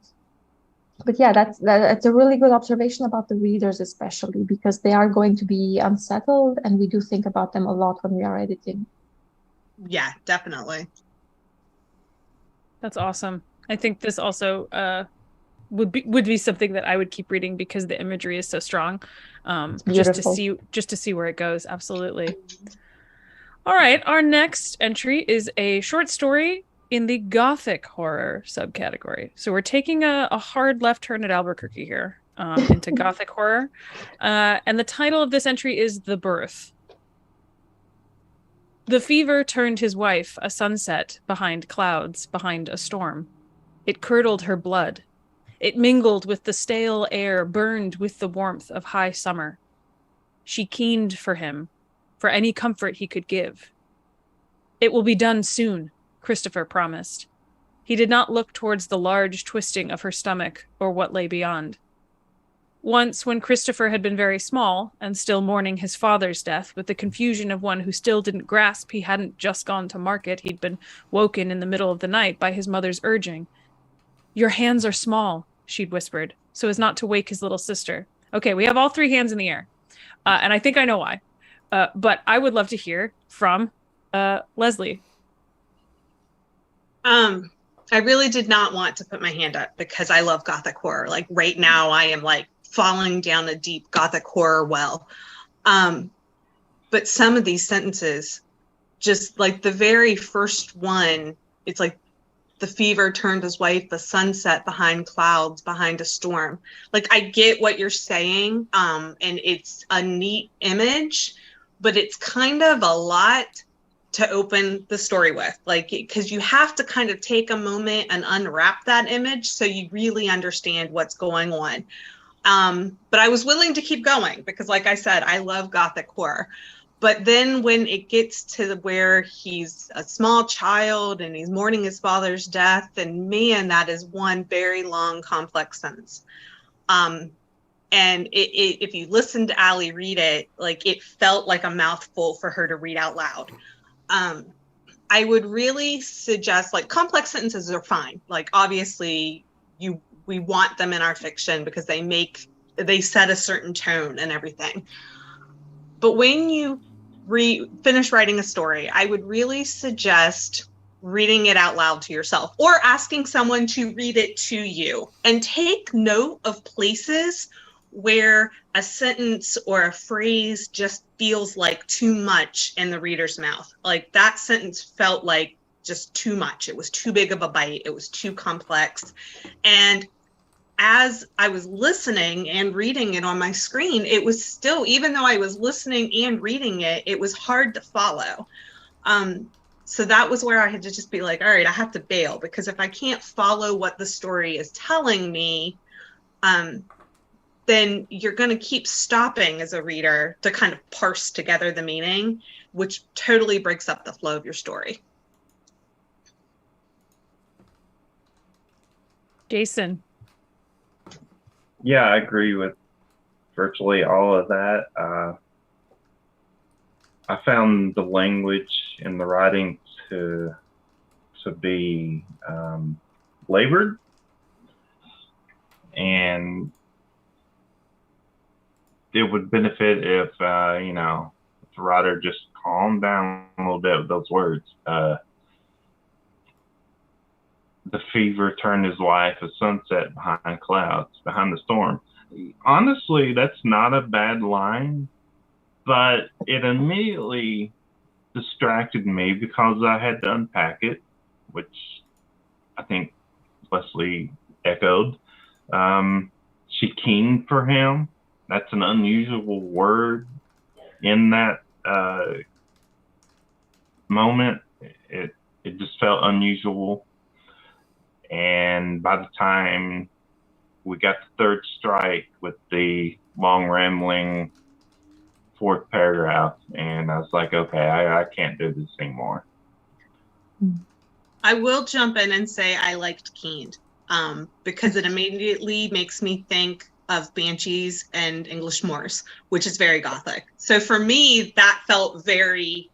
Speaker 2: But yeah, that's a really good observation about the readers, especially because they are going to be unsettled, and we do think about them a lot when we are editing.
Speaker 3: Yeah, definitely.
Speaker 1: That's awesome. I think this also would be something that I would keep reading because the imagery is so strong. Just to see where it goes. Absolutely. All right, our next entry is a short story in the gothic horror subcategory. So we're taking a hard left turn at Albuquerque here, into gothic horror. And the title of this entry is The Birth. The fever turned his wife, a sunset behind clouds, behind a storm. It curdled her blood. It mingled with the stale air, burned with the warmth of high summer. She keened for him, for any comfort he could give. It will be done soon, Christopher promised. He did not look towards the large twisting of her stomach or what lay beyond. Once, when Christopher had been very small and still mourning his father's death with the confusion of one who still didn't grasp he hadn't just gone to market, he'd been woken in the middle of the night by his mother's urging. Your hands are small, she'd whispered, so as not to wake his little sister. Okay, we have all three hands in the air. And I think I know why. But I would love to hear from Lesley.
Speaker 3: I really did not want to put my hand up because I love gothic horror. Like right now I am like falling down a deep gothic horror well. But some of these sentences, just like the very first one, it's like the fever turned his wife, the sunset behind clouds, behind a storm. Like I get what you're saying. And it's a neat image, but it's kind of a lot to open the story with, like, because you have to kind of take a moment and unwrap that image so you really understand what's going on. But I was willing to keep going because, like I said, I love gothic horror. But then when it gets to where he's a small child and he's mourning his father's death, and man, that is one very long, complex sentence. And if you listen to Allie read it, like it felt like a mouthful for her to read out loud. I would really suggest, like, complex sentences are fine. Like, obviously, we want them in our fiction because they set a certain tone and everything. But when you finish writing a story, I would really suggest reading it out loud to yourself or asking someone to read it to you, and take note of places where a sentence or a phrase just feels like too much in the reader's mouth. Like that sentence felt like just too much. It was too big of a bite. It was too complex. And as I was listening and reading it on my screen, it was still, even though I was listening and reading it, it was hard to follow. So that was where I had to just be like, all right, I have to bail, because if I can't follow what the story is telling me, then you're going to keep stopping as a reader to kind of parse together the meaning, which totally breaks up the flow of your story.
Speaker 1: Jason.
Speaker 4: Yeah, I agree with virtually all of that. I found the language in the writing to be labored, and it would benefit if the writer just calmed down a little bit with those words. The fever turned his wife, a sunset behind clouds, behind the storm. Honestly, that's not a bad line, but it immediately distracted me because I had to unpack it, which I think Lesley echoed. She keened for him. That's an unusual word in that moment. It just felt unusual. And by the time we got the third strike with the long rambling fourth paragraph, and I was like, okay, I can't do this anymore.
Speaker 3: I will jump in and say I liked keened, because it immediately makes me think of banshees and English Moors, which is very gothic. So for me, that felt very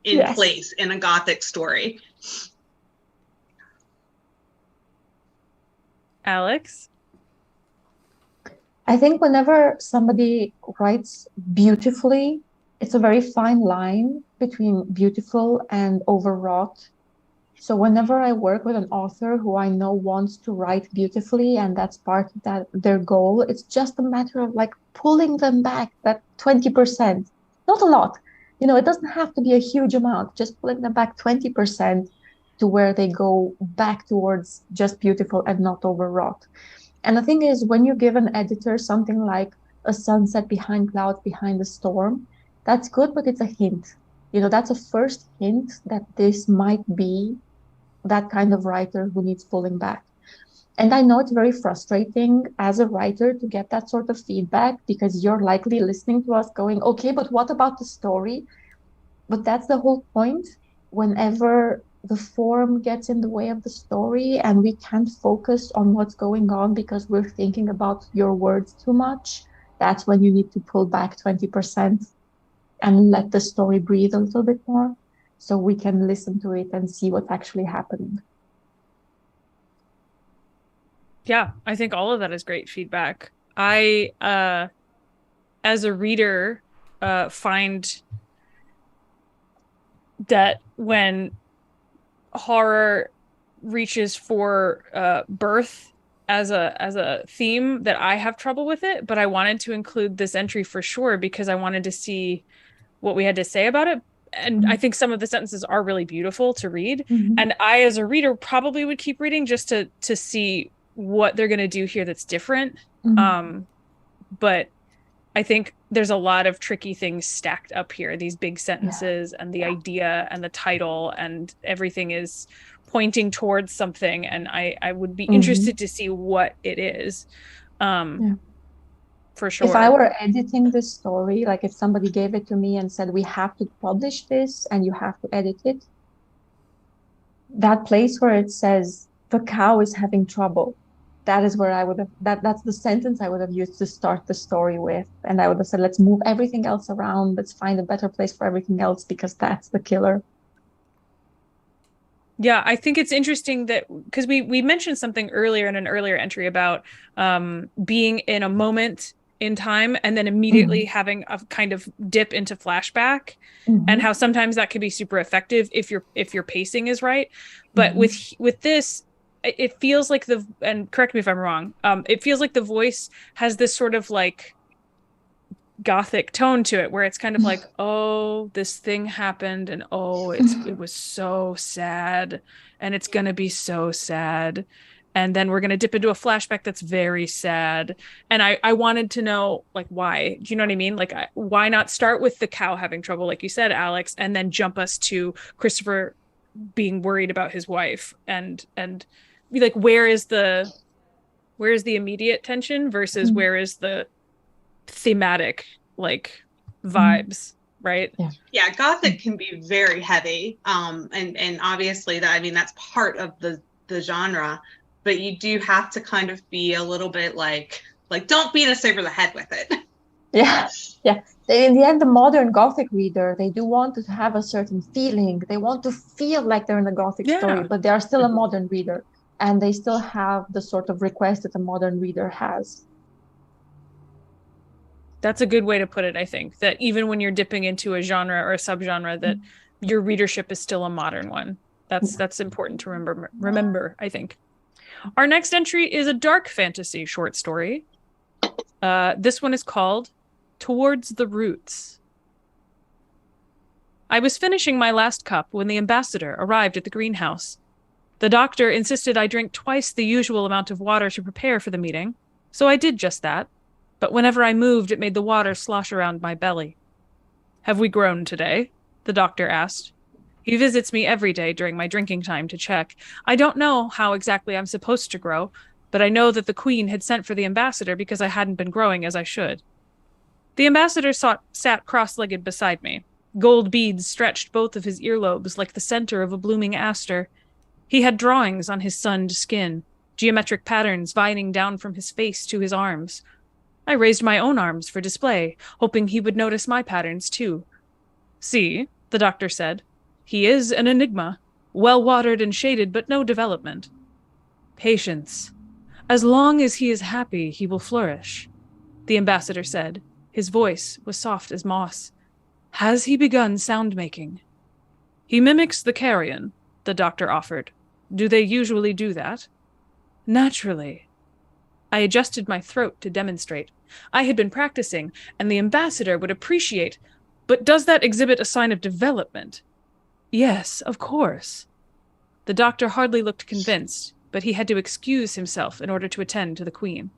Speaker 3: in place in a gothic story.
Speaker 1: Alex?
Speaker 2: I think whenever somebody writes beautifully, it's a very fine line between beautiful and overwrought. So whenever I work with an author who I know wants to write beautifully, and that's part of that their goal, it's just a matter of like pulling them back that 20%. Not a lot. It doesn't have to be a huge amount, just pulling them back 20% to where they go back towards just beautiful and not overwrought. And the thing is, when you give an editor something like a sunset behind clouds behind the storm, that's good, but it's a hint. That's a first hint that this might be that kind of writer who needs pulling back. And I know it's very frustrating as a writer to get that sort of feedback, because you're likely listening to us going, okay, but what about the story? But that's the whole point. Whenever the form gets in the way of the story and we can't focus on what's going on because we're thinking about your words too much, that's when you need to pull back 20% and let the story breathe a little bit more, so we can listen to it and see what's actually happening.
Speaker 1: Yeah, I think all of that is great feedback. I, as a reader, find that when horror reaches for birth as a theme, that I have trouble with it, but I wanted to include this entry for sure because I wanted to see what we had to say about it. And I think some of the sentences are really beautiful to read. And I, as a reader, probably would keep reading just to see what they're going to do here that's different. But I think there's a lot of tricky things stacked up here, these big sentences and the idea and the title, and everything is pointing towards something. And I would be interested to see what it is. For sure.
Speaker 2: If I were editing this story, like if somebody gave it to me and said, we have to publish this and you have to edit it, that place where it says the cow is having trouble, that is where I would have, that's the sentence I would have used to start the story with. And I would have said, let's move everything else around. Let's find a better place for everything else, because that's the killer.
Speaker 1: Yeah, I think it's interesting that, because we mentioned something earlier in an earlier entry about being in a moment in time and then immediately having a kind of dip into flashback, and how sometimes that can be super effective if your pacing is right. But with this, it feels like and correct me if I'm wrong, it feels like the voice has this sort of like gothic tone to it, where it's kind of like, oh, this thing happened, and oh, it was so sad, and it's gonna be so sad, and then we're gonna dip into a flashback that's very sad. And I wanted to know, like, why? Do you know what I mean? Like, why not start with the cow having trouble, like you said, Alex, and then jump us to Christopher being worried about his wife, and be like, where is the immediate tension versus where is the thematic like vibes, right?
Speaker 3: Yeah, gothic can be very heavy, and obviously that, I mean, that's part of the genre, but you do have to kind of be a little bit like don't beat us over the head with it.
Speaker 2: Yeah. In the end, the modern gothic reader, they do want to have a certain feeling. They want to feel like they're in a gothic story, but they are still a modern reader, and they still have the sort of request that a modern reader has.
Speaker 1: That's a good way to put it, I think, that even when you're dipping into a genre or a subgenre, that your readership is still a modern one. That's important to remember, I think. Our next entry is a dark fantasy short story. This one is called Towards the Roots. I was finishing my last cup when the ambassador arrived at the greenhouse. The doctor insisted I drink twice the usual amount of water to prepare for the meeting, so I did just that. But whenever I moved, it made the water slosh around my belly. Have we grown today? The doctor asked. He visits me every day during my drinking time to check. I don't know how exactly I'm supposed to grow, but I know that the queen had sent for the ambassador because I hadn't been growing as I should. The ambassador sat cross-legged beside me. Gold beads stretched both of his earlobes like the center of a blooming aster. He had drawings on his sunned skin, geometric patterns vining down from his face to his arms. I raised my own arms for display, hoping he would notice my patterns too. See, the doctor said. He is an enigma, well-watered and shaded, but no development. Patience. As long as he is happy, he will flourish, the ambassador said. His voice was soft as moss. Has he begun sound making? He mimics the carrion, the doctor offered. Do they usually do that? Naturally. I adjusted my throat to demonstrate. I had been practicing, and the ambassador would appreciate. But does that exhibit a sign of development? Yes, of course. The doctor hardly looked convinced, but he had to excuse himself in order to attend to the Queen.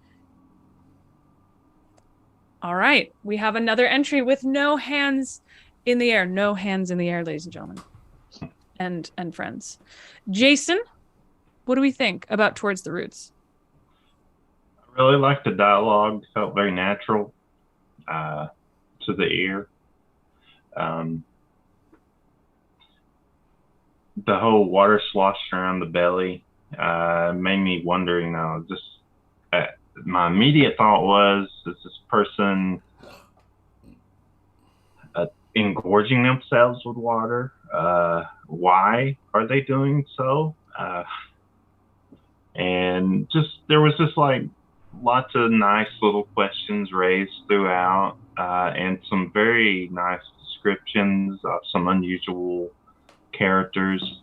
Speaker 1: All right, we have another entry with no hands in the air. No hands in the air, ladies and gentlemen. And friends. Jason, what do we think about Towards the Roots?
Speaker 4: I really liked the dialogue. It felt very natural to the ear. The whole water sloshing around the belly made me wonder, just my immediate thought was, is this person engorging themselves with water? Why are they doing so? And there was just like lots of nice little questions raised throughout, and some very nice descriptions of some unusual characters.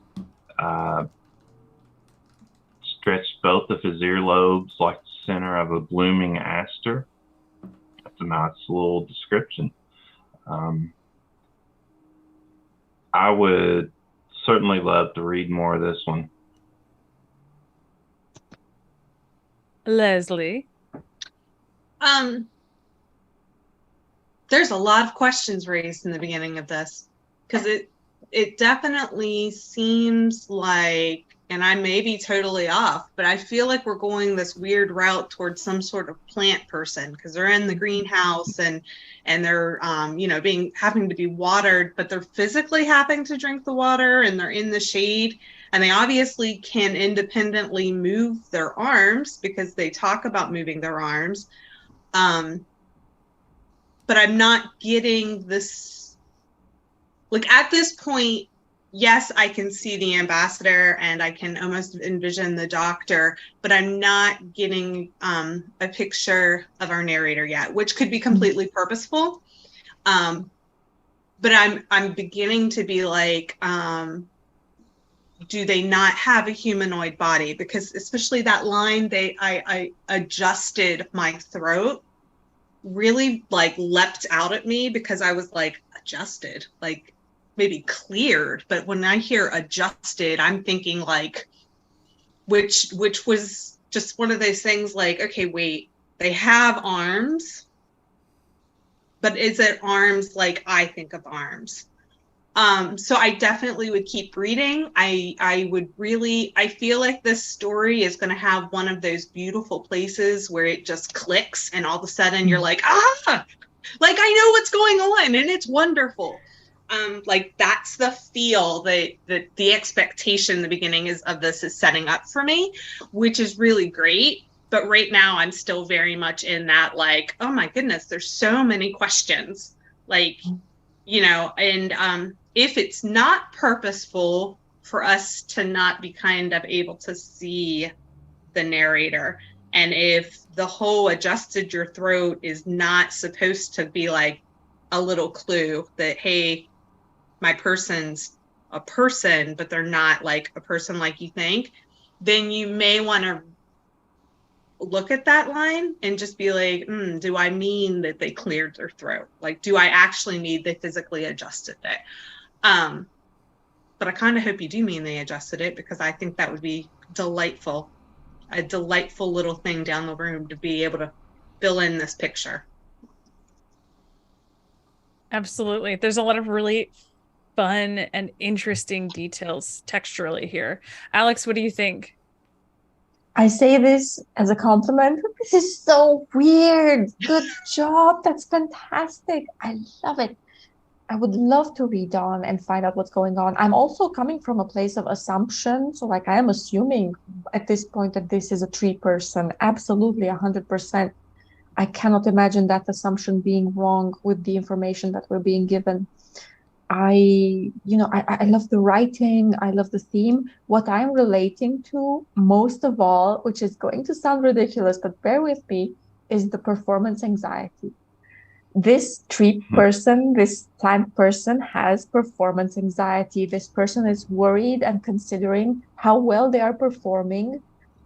Speaker 4: Stretched both of his earlobes like the center of a blooming aster. That's a nice little description. I would certainly love to read more of this one.
Speaker 1: Lesley?
Speaker 3: There's a lot of questions raised in the beginning of this, because it definitely seems like, and I may be totally off, but I feel like we're going this weird route towards some sort of plant person, because they're in the greenhouse and they're having to be watered, but they're physically having to drink the water, and they're in the shade, and they obviously can independently move their arms because they talk about moving their arms. But I'm not getting this, like, at this point, yes, I can see the ambassador and I can almost envision the doctor, but I'm not getting a picture of our narrator yet, which could be completely purposeful. But I'm beginning to be like, do they not have a humanoid body? Because especially that line, I adjusted my throat, really like leapt out at me, because I was like, adjusted, like maybe cleared, but when I hear adjusted, I'm thinking like, which was just one of those things like, okay, wait, they have arms, but is it arms like I think of arms? So I definitely would keep reading. I feel like this story is going to have one of those beautiful places where it just clicks and all of a sudden you're like, like I know what's going on and it's wonderful. Like that's the feel that the expectation in the beginning of this is setting up for me, which is really great. But right now I'm still very much in that like, oh my goodness, there's so many questions, like, and if it's not purposeful for us to not be kind of able to see the narrator, and if the whole adjusted your throat is not supposed to be like a little clue that, hey, my person's a person, but they're not like a person like you think, then you may want to look at that line and just be like, do I mean that they cleared their throat? Like, do I actually need they physically adjusted it? But I kind of hope you do mean they adjusted it, because I think that would be delightful, a delightful little thing down the room to be able to fill in this picture.
Speaker 1: Absolutely. There's a lot of really fun and interesting details texturally here. Alex, what do you think?
Speaker 2: I say this as a compliment. This is so weird. Good job. That's fantastic. I love it. I would love to read on and find out what's going on. I'm also coming from a place of assumption. So like I am assuming at this point that this is a tree person. Absolutely, 100%. I cannot imagine that assumption being wrong with the information that we're being given. I love the writing. I love the theme. What I'm relating to most of all, which is going to sound ridiculous, but bear with me, is the performance anxiety. this tree person, this plant person has performance anxiety. This person is worried and considering how well they are performing.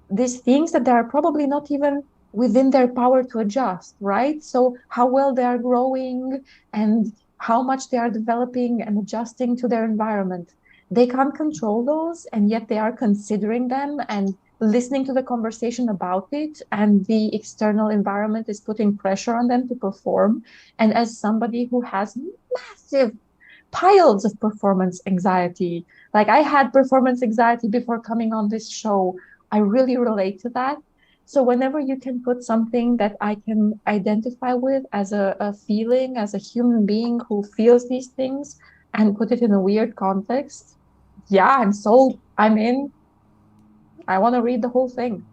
Speaker 2: These things that they are probably not even within their power to adjust, right? So how well they are growing and how much they are developing and adjusting to their environment. They can't control those, and yet they are considering them and listening to the conversation about it, and the external environment is putting pressure on them to perform. And as somebody who has massive piles of performance anxiety, like I had performance anxiety before coming on this show, I really relate to that. So whenever you can put something that I can identify with as a feeling, as a human being who feels these things, and put it in a weird context, yeah, I'm sold. I'm in. I want to read the whole thing.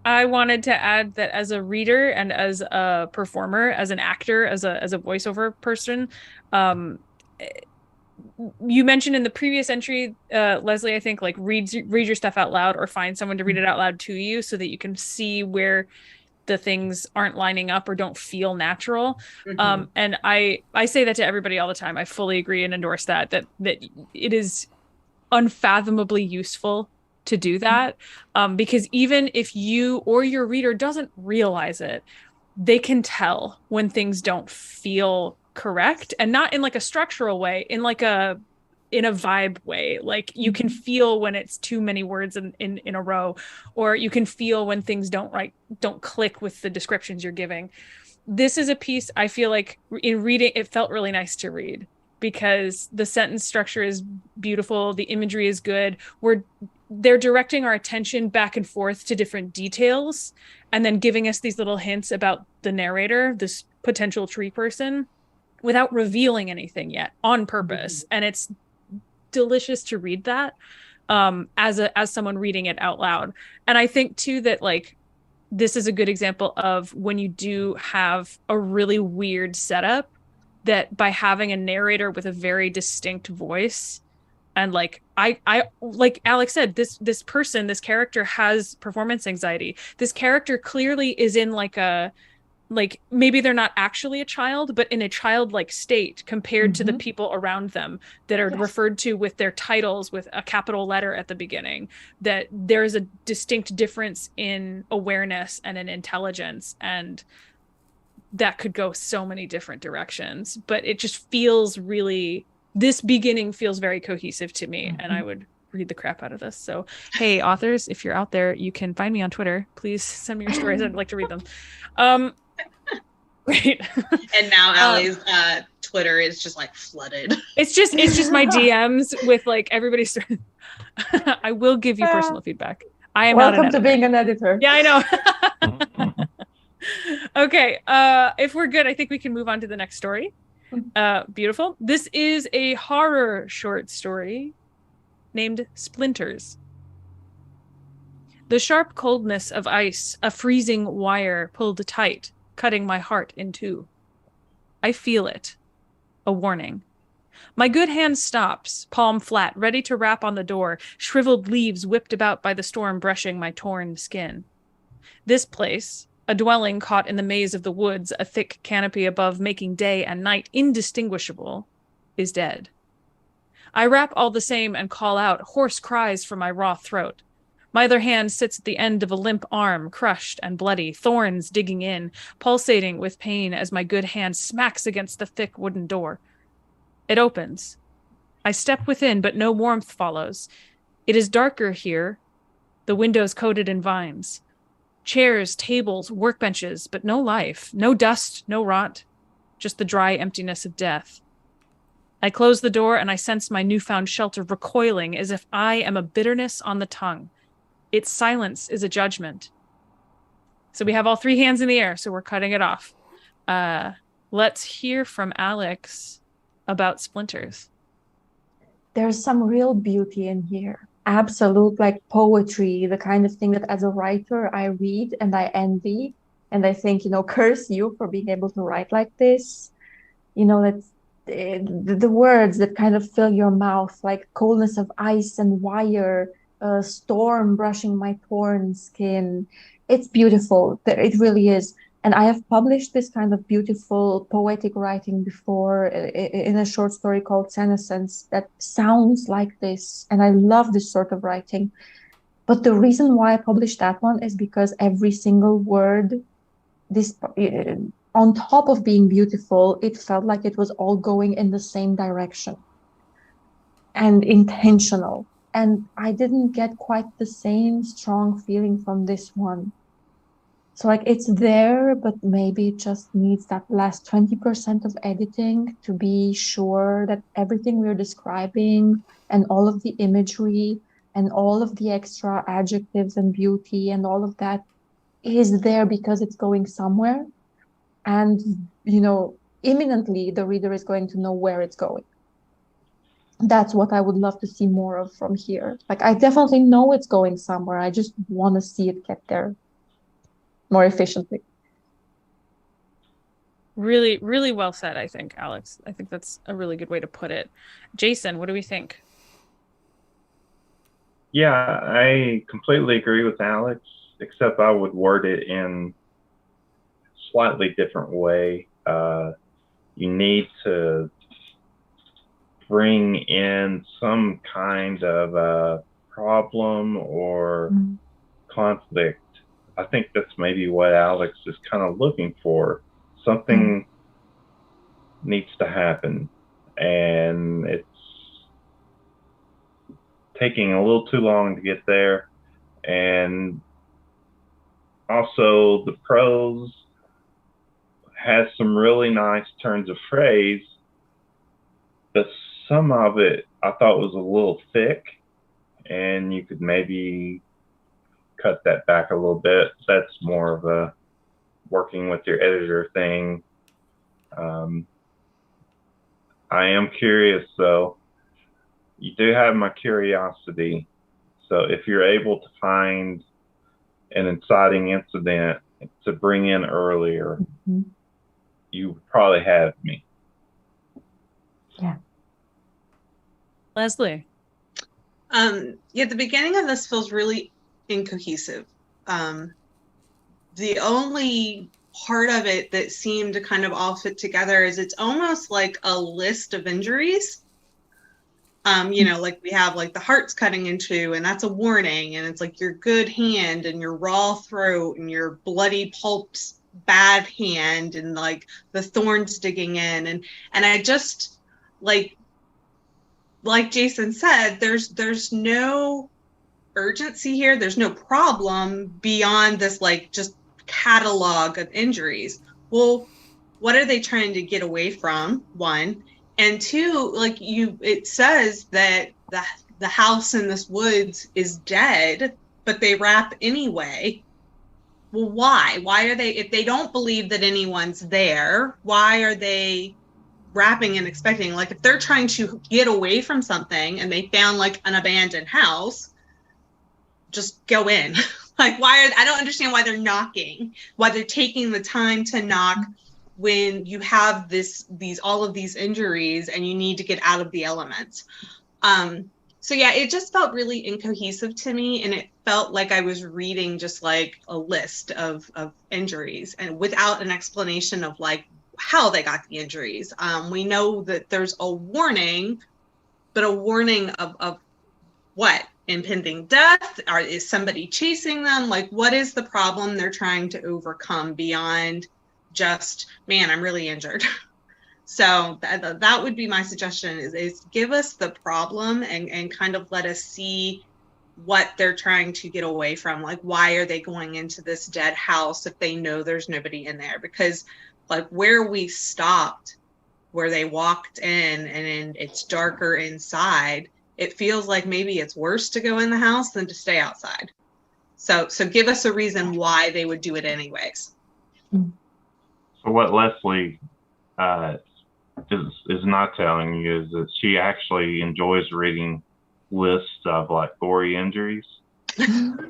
Speaker 1: I wanted to add that as a reader and as a performer, as an actor, as a voiceover person, you mentioned in the previous entry, Lesley, I think, like read your stuff out loud or find someone to read it out loud to you so that you can see where the things aren't lining up or don't feel natural. And I say that to everybody all the time. I fully agree and endorse that it is unfathomably useful to do that, because even if you or your reader doesn't realize it, they can tell when things don't feel correct, and not in like a structural way, in a vibe way. Like you can feel when it's too many words in a row, or you can feel when things don't click with the descriptions you're giving. This is a piece I feel like in reading, it felt really nice to read because the sentence structure is beautiful. The imagery is good. They're directing our attention back and forth to different details and then giving us these little hints about the narrator, this potential tree person, without revealing anything yet, on purpose. And it's delicious to read that as someone reading it out loud. And I think too that like this is a good example of when you do have a really weird setup, that by having a narrator with a very distinct voice, and like I like Alex said, this person, this character has performance anxiety. This character clearly is in like maybe they're not actually a child, but in a childlike state compared to the people around them that are referred to with their titles with a capital letter at the beginning. That there's a distinct difference in awareness and in intelligence, and that could go so many different directions. But it just feels really, this beginning feels very cohesive to me, and I would read the crap out of this. So, hey, authors, if you're out there, you can find me on Twitter. Please send me your stories. I'd like to read them. Great.
Speaker 3: And now Allie's Twitter is just like flooded.
Speaker 1: It's just my DMs with like everybody's. I will give you personal feedback. I am
Speaker 2: welcome
Speaker 1: not
Speaker 2: to being an editor.
Speaker 1: Yeah, I know. Okay, if we're good, I think we can move on to the next story. Beautiful. This is a horror short story named Splinters. The sharp coldness of ice, a freezing wire pulled tight, cutting my heart in two. I feel it. A warning. My good hand stops, palm flat, ready to rap on the door, shriveled leaves whipped about by the storm brushing my torn skin. This place, a dwelling caught in the maze of the woods, a thick canopy above making day and night indistinguishable, is dead. I rap all the same and call out, hoarse cries from my raw throat. My other hand sits at the end of a limp arm, crushed and bloody, thorns digging in, pulsating with pain as my good hand smacks against the thick wooden door. It opens. I step within, but no warmth follows. It is darker here, the windows coated in vines. Chairs, tables, workbenches, but no life, no dust, no rot, just the dry emptiness of death. I close the door and I sense my newfound shelter recoiling as if I am a bitterness on the tongue. Its silence is a judgment. So we have all three hands in the air, so we're cutting it off. Let's hear from Alex about Splinters.
Speaker 2: There's some real beauty in here. Absolute like poetry, the kind of thing that as a writer I read and I envy. And I think, curse you for being able to write like this. That's the words that kind of fill your mouth, like coldness of ice and wire, storm brushing my torn skin. It's beautiful. It really is. And I have published this kind of beautiful poetic writing before in a short story called Senescence that sounds like this. And I love this sort of writing. But the reason why I published that one is because every single word, this on top of being beautiful, it felt like it was all going in the same direction and intentional. And I didn't get quite the same strong feeling from this one. So like it's there, but maybe it just needs that last 20% of editing to be sure that everything we're describing and all of the imagery and all of the extra adjectives and beauty and all of that is there because it's going somewhere. And, imminently the reader is going to know where it's going. That's what I would love to see more of from here. Like, I definitely know it's going somewhere. I just want to see it get there more efficiently.
Speaker 1: Really, really well said, I think, Alex. I think that's a really good way to put it. Jason, what do we think?
Speaker 4: Yeah, I completely agree with Alex, except I would word it in a slightly different way. You need to bring in some kind of problem or conflict. I think that's maybe what Alex is kind of looking for. Something needs to happen, and it's taking a little too long to get there. And also the prose has some really nice turns of phrase, but some of it I thought was a little thick, and you could maybe cut that back a little bit. That's more of a working with your editor thing. I am curious though. You do have my curiosity. So if you're able to find an inciting incident to bring in earlier, you probably have me.
Speaker 2: Yeah.
Speaker 1: Lesley.
Speaker 3: Yeah, the beginning of this feels really incohesive. The only part of it that seemed to kind of all fit together is it's almost like a list of injuries. Like we have like the heart's cutting in two, and that's a warning, and it's like your good hand and your raw throat and your bloody pulped bad hand and like the thorns digging in, and I just like Jason said, there's no urgency here. There's no problem beyond this like just catalog of injuries. Well, what are they trying to get away from? One. And two, like it says that the house in this woods is dead, but they rap anyway. Well, why? Why are they, if they don't believe that anyone's there, why are they rapping and expecting? Like if they're trying to get away from something and they found like an abandoned house, just go in. Like I don't understand why they're knocking, why they're taking the time to knock when you have all of these injuries and you need to get out of the elements. So yeah, it just felt really incohesive to me, and it felt like I was reading just like a list of injuries and without an explanation of like how they got the injuries. We know that there's a warning, but a warning of what? Impending death? Or is somebody chasing them? Like, what is the problem they're trying to overcome beyond just, man, I'm really injured? So that would be my suggestion is give us the problem and kind of let us see what they're trying to get away from. Like, why are they going into this dead house if they know there's nobody in there? Because like where we stopped, where they walked in and it's darker inside, it feels like maybe it's worse to go in the house than to stay outside. So give us a reason why they would do it anyways.
Speaker 4: So what Lesley is not telling you is that she actually enjoys reading lists of like gory injuries,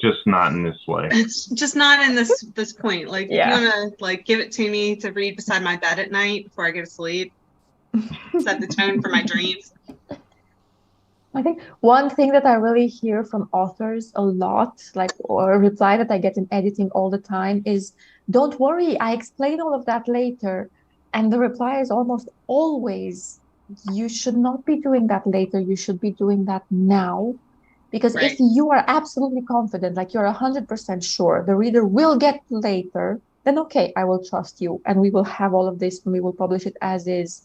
Speaker 4: just not in this way.
Speaker 3: It's just not in this point. Like if you want to like give it to me to read beside my bed at night before I go to sleep, set the tone for my dreams.
Speaker 2: I think one thing that I really hear from authors a lot, like, or a reply that I get in editing all the time is don't worry, I explain all of that later. And the reply is almost always, you should not be doing that later. You should be doing that now. Because if
Speaker 3: Right.
Speaker 2: you are absolutely confident, like you're 100% sure the reader will get later, then okay, I will trust you and we will have all of this and we will publish it as is.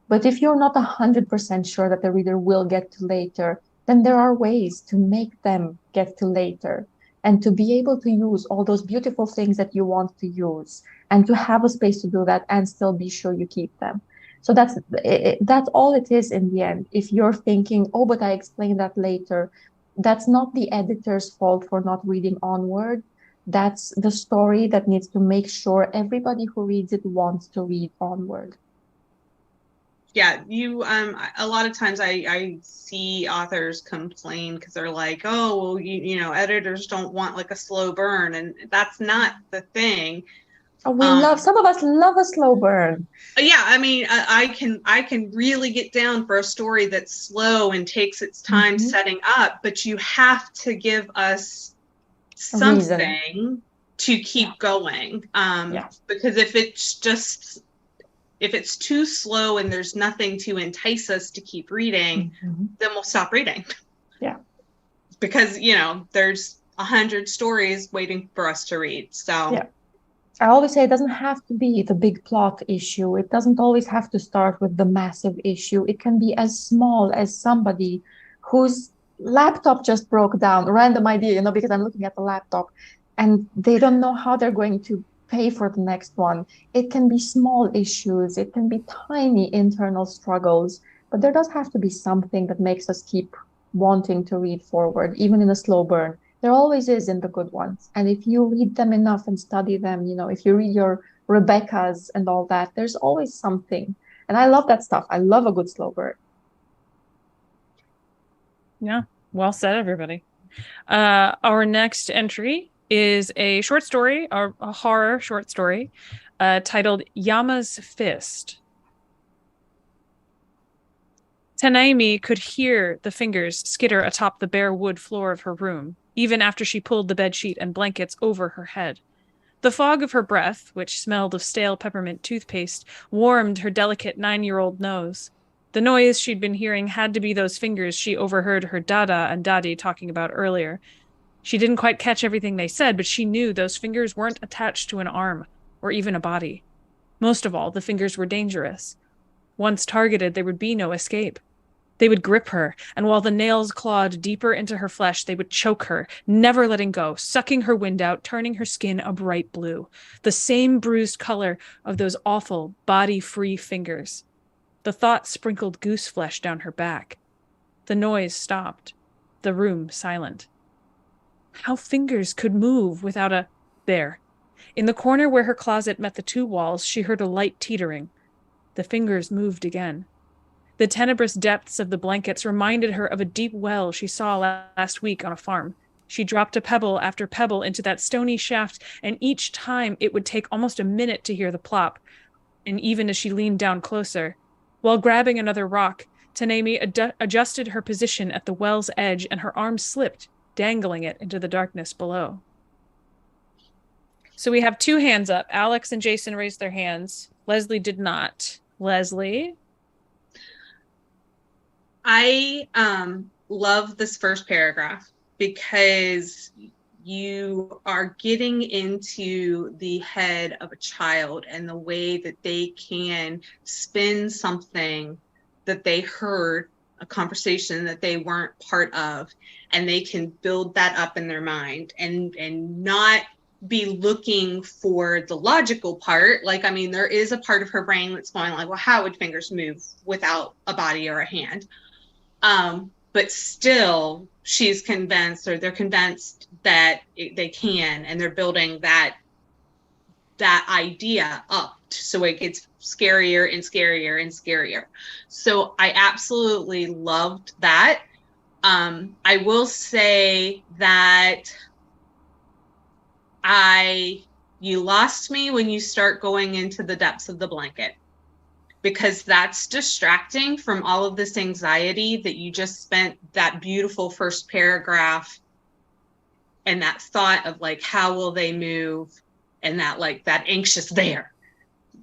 Speaker 2: But if you're not 100% sure that the reader will get to later, then there are ways to make them get to later and to be able to use all those beautiful things that you want to use and to have a space to do that and still be sure you keep them. So that's all it is in the end. If you're thinking, oh, but I explained that later, that's not the editor's fault for not reading onward. That's the story that needs to make sure everybody who reads it wants to read onward.
Speaker 3: Yeah, a lot of times I see authors complain because they're like, oh, well, you know, editors don't want like a slow burn, and that's not the thing.
Speaker 2: Oh, some of us love a slow burn.
Speaker 3: Yeah, I mean, I can really get down for a story that's slow and takes its time setting up, but you have to give us something to keep going. Because if it's too slow and there's nothing to entice us to keep reading, then we'll stop reading.
Speaker 2: Yeah.
Speaker 3: Because, you know, there's 100 stories waiting for us to read. So
Speaker 2: yeah. I always say it doesn't have to be the big plot issue. It doesn't always have to start with the massive issue. It can be as small as somebody whose laptop just broke down, random idea, you know, because I'm looking at the laptop and they don't know how they're going to pay for the next one. It can be small issues. It can be tiny internal struggles, but there does have to be something that makes us keep wanting to read forward, even in a slow burn. There always is in the good ones. And if you read them enough and study them, you know, if you read your Rebecca's and all that, there's always something. And I love that stuff. I love a good slow burn.
Speaker 1: Yeah, well said, everybody. Our next entry is a short story, or a horror short story, titled Yama's Fist. Tanaimi could hear the fingers skitter atop the bare wood floor of her room, even after she pulled the bedsheet and blankets over her head. The fog of her breath, which smelled of stale peppermint toothpaste, warmed her delicate 9-year-old nose. The noise she'd been hearing had to be those fingers she overheard her Dada and Daddy talking about earlier. She didn't quite catch everything they said, but she knew those fingers weren't attached to an arm, or even a body. Most of all, the fingers were dangerous. Once targeted, there would be no escape. They would grip her, and while the nails clawed deeper into her flesh, they would choke her, never letting go, sucking her wind out, turning her skin a bright blue, the same bruised color of those awful, body-free fingers. The thought sprinkled goose flesh down her back. The noise stopped, the room silent. How fingers could move without a... There. In the corner where her closet met the 2 walls, she heard a light teetering. The fingers moved again. The tenebrous depths of the blankets reminded her of a deep well she saw last week on a farm. She dropped a pebble after pebble into that stony shaft, and each time it would take almost a minute to hear the plop. And even as she leaned down closer, while grabbing another rock, Tanaimi adjusted her position at the well's edge, and her arm slipped, dangling it into the darkness below. So we have 2 hands up. Alex and Jason raised their hands. Lesley did not. Lesley?
Speaker 3: I love this first paragraph because you are getting into the head of a child and the way that they can spin something that they heard, a conversation that they weren't part of, and they can build that up in their mind and not be looking for the logical part. Like, I mean, there is a part of her brain that's going like, well, how would fingers move without a body or a hand? But still, she's convinced, or they're convinced that they can, and they're building that idea up so it gets scarier and scarier and scarier. So I absolutely loved that. I will say that you lost me when you start going into the depths of the blanket, because that's distracting from all of this anxiety that you just spent that beautiful first paragraph and that thought of like, how will they move? and that like that anxious there.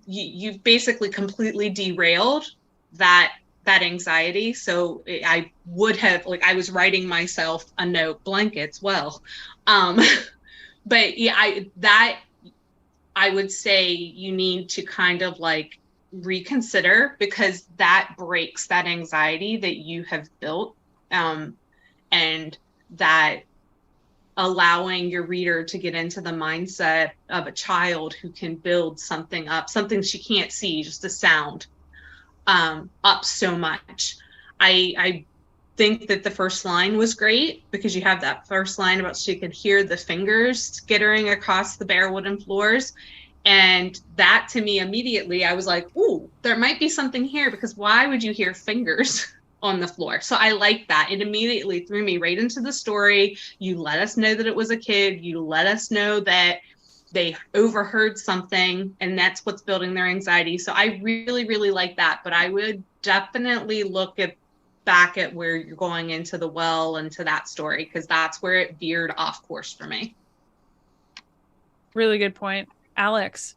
Speaker 3: You've basically completely derailed that anxiety. So I would have, like, I was writing myself a note, blankets, well, but yeah, I would say you need to kind of like reconsider, because that breaks that anxiety that you have built, and that allowing your reader to get into the mindset of a child who can build something up, something she can't see, just a sound, up so much. I think that the first line was great, because you have that first line about she could hear the fingers skittering across the bare wooden floors. And that, to me, immediately, I was like, ooh, there might be something here, because why would you hear fingers on the floor? So I like that. It immediately threw me right into the story. You let us know that it was a kid. You let us know that they overheard something, and that's what's building their anxiety. So I really, really like that. But I would definitely look back at where you're going into the well and to that story, because that's where it veered off course for me.
Speaker 1: Really good point. Alex?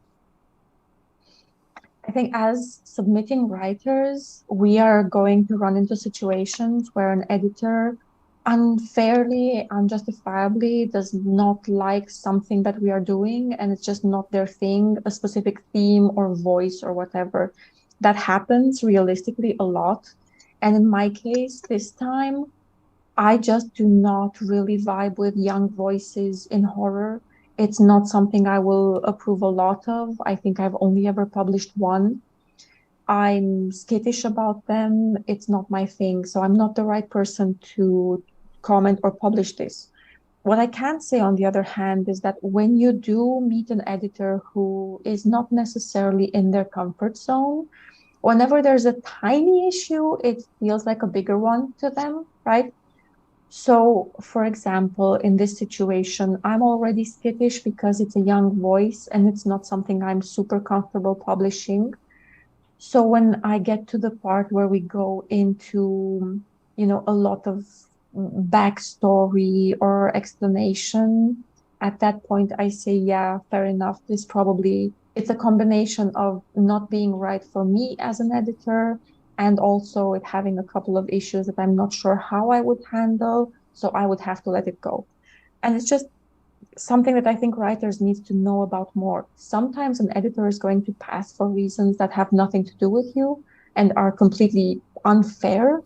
Speaker 2: I think as submitting writers, we are going to run into situations where an editor unfairly, unjustifiably does not like something that we are doing, and it's just not their thing, a specific theme or voice or whatever. That happens realistically a lot. And in my case, this time, I just do not really vibe with young voices in horror. It's not something I will approve a lot of. I think I've only ever published one. I'm skittish about them. It's not my thing. So I'm not the right person to comment or publish this. What I can say, on the other hand, is that when you do meet an editor who is not necessarily in their comfort zone, whenever there's a tiny issue, it feels like a bigger one to them, right? So, for example, in this situation, I'm already skittish because it's a young voice and it's not something I'm super comfortable publishing. So when I get to the part where we go into, a lot of backstory or explanation, at that point I say, yeah, fair enough. It's a combination of not being right for me as an editor, and also it having a couple of issues that I'm not sure how I would handle, so I would have to let it go. And it's just something that I think writers need to know about more. Sometimes an editor is going to pass for reasons that have nothing to do with you and are completely unfair.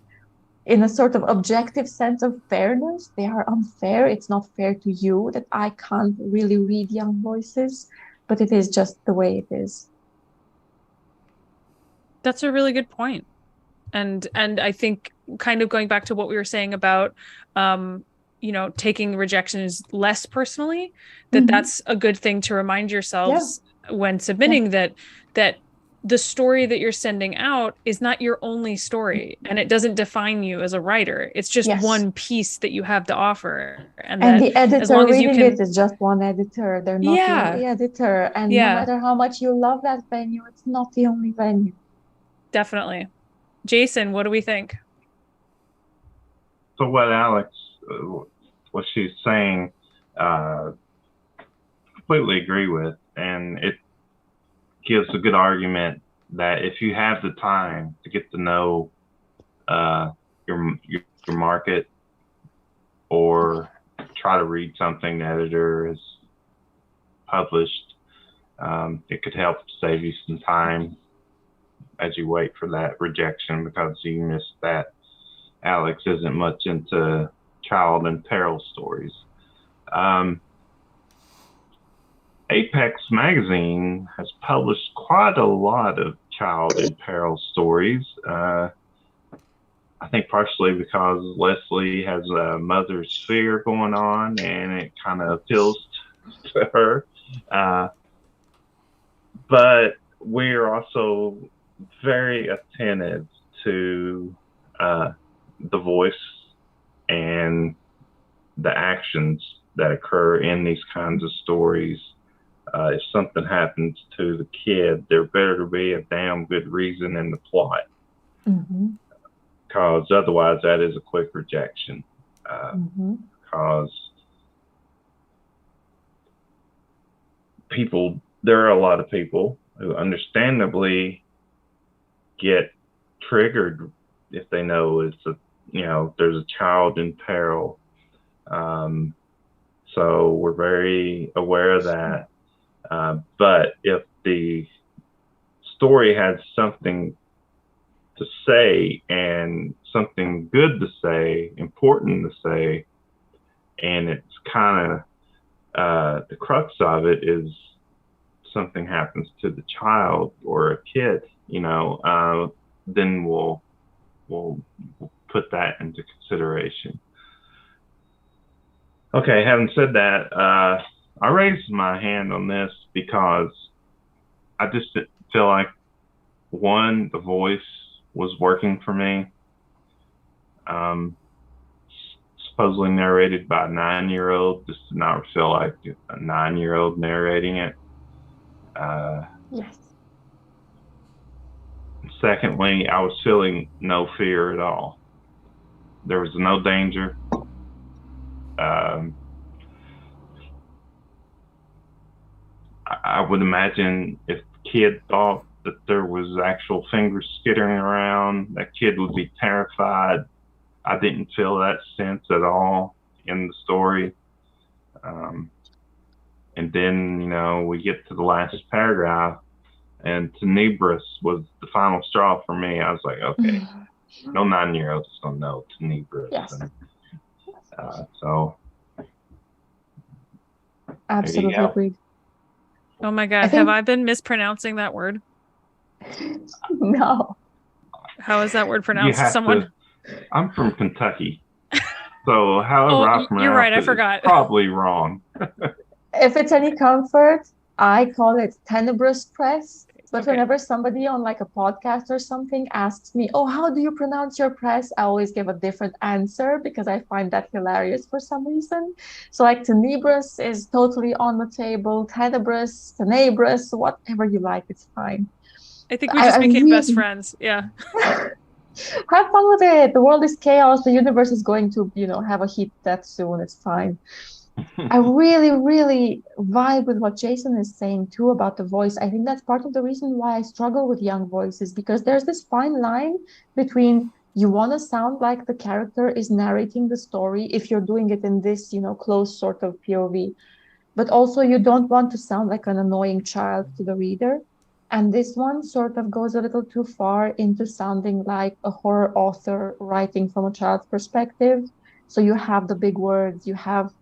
Speaker 2: In a sort of objective sense of fairness, they are unfair. It's not fair to you that I can't really read young voices, but it is just the way it is.
Speaker 1: That's a really good point. And I think, kind of going back to what we were saying about taking rejections less personally, that's a good thing to remind yourselves when submitting, that the story that you're sending out is not your only story, and it doesn't define you as a writer. It's just one piece that you have to offer. And
Speaker 2: the editor, as long as reading it is just one editor. They're not the only editor. And no matter how much you love that venue, it's not the only venue.
Speaker 1: Definitely. Jason, what do we think?
Speaker 4: So what Alex, what she's saying, completely agree with, and it gives a good argument that if you have the time to get to know your market, or try to read something the editor has published, it could help save you some time as you wait for that rejection, because you missed that Alex isn't much into child in peril stories. Apex Magazine has published quite a lot of child in peril stories. I think partially because Lesley has a mother's fear going on, and it kind of appeals to her. But we're also very attentive to the voice and the actions that occur in these kinds of stories. If something happens to the kid, there better be a damn good reason in the plot, because otherwise that is a quick rejection. Because there are a lot of people who understandably get triggered if they know there's a child in peril. So we're very aware of that. But if the story has something to say and something good to say, important to say, and it's kind of the crux of it is something happens to the child or a kid, then we'll put that into consideration. Okay, having said that, I raised my hand on this because I just feel like, one, the voice was working for me. Supposedly narrated by a 9-year-old, just did not feel like a 9-year-old narrating it.
Speaker 2: Yes.
Speaker 4: Secondly, I was feeling no fear at all. There was no danger. I would imagine if the kid thought that there was actual fingers skittering around, that kid would be terrified. I didn't feel that sense at all in the story. And then, we get to the last paragraph, and Tenebris was the final straw for me. I was like, okay, no 9-year-old is going to know Tenebris.
Speaker 2: Yes.
Speaker 4: And, so.
Speaker 2: Absolutely agreed.
Speaker 1: Oh my God, have I been mispronouncing that word?
Speaker 2: No.
Speaker 1: How is that word pronounced?
Speaker 4: I'm from Kentucky. So however I pronounce
Speaker 1: you're right, I
Speaker 4: it,
Speaker 1: forgot.
Speaker 4: It's probably wrong.
Speaker 2: If it's any comfort, I call it Tenebris Press. But
Speaker 1: Okay.
Speaker 2: Whenever somebody on like a podcast or something asks me, oh, how do you pronounce your press? I always give a different answer because I find that hilarious for some reason. So like Tenebris is totally on the table. Tenebris, whatever you like, it's fine.
Speaker 1: I think we just became best friends. Yeah.
Speaker 2: Have fun with it. The world is chaos. The universe is going to, have a heat death soon. It's fine. I really, really vibe with what Jason is saying too about the voice. I think that's part of the reason why I struggle with young voices, because there's this fine line between you want to sound like the character is narrating the story if you're doing it in this, close sort of POV, but also you don't want to sound like an annoying child to the reader. And this one sort of goes a little too far into sounding like a horror author writing from a child's perspective. So you have the big words, you have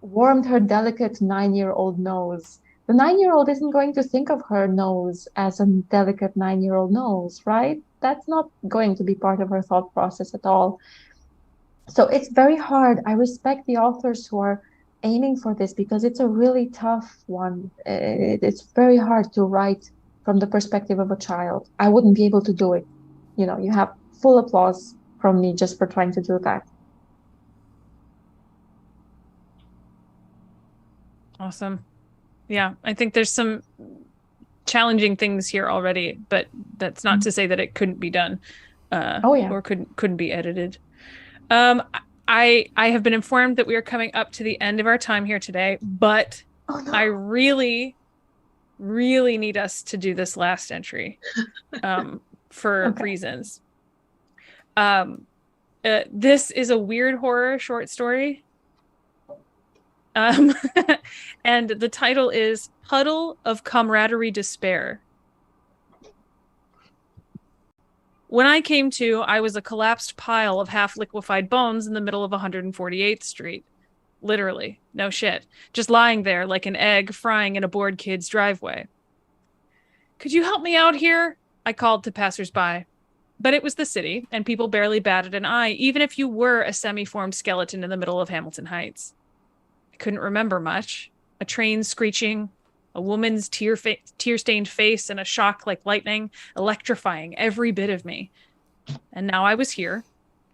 Speaker 2: warmed her delicate 9-year-old nose. The 9-year-old isn't going to think of her nose as a delicate 9-year-old nose, right? That's not going to be part of her thought process at all. So it's very hard. I respect the authors who are aiming for this because it's a really tough one. It's very hard to write from the perspective of a child. I wouldn't be able to do it. You have full applause from me just for trying to do that.
Speaker 1: Awesome. Yeah, I think there's some challenging things here already, but that's not to say that it couldn't be done, or couldn't be edited. I have been informed that we are coming up to the end of our time here today, but I really, really need us to do this last entry, for reasons. This is a weird horror short story. And the title is Puddle of Camaraderie Despair. When I came to, I was a collapsed pile of half-liquefied bones in the middle of 148th Street. Literally. No shit. Just lying there like an egg frying in a bored kid's driveway. Could you help me out here? I called to passersby. But it was the city, and people barely batted an eye, even if you were a semi-formed skeleton in the middle of Hamilton Heights. Couldn't remember much. A train screeching, a woman's tear-stained face, and a shock like lightning, electrifying every bit of me. And now I was here,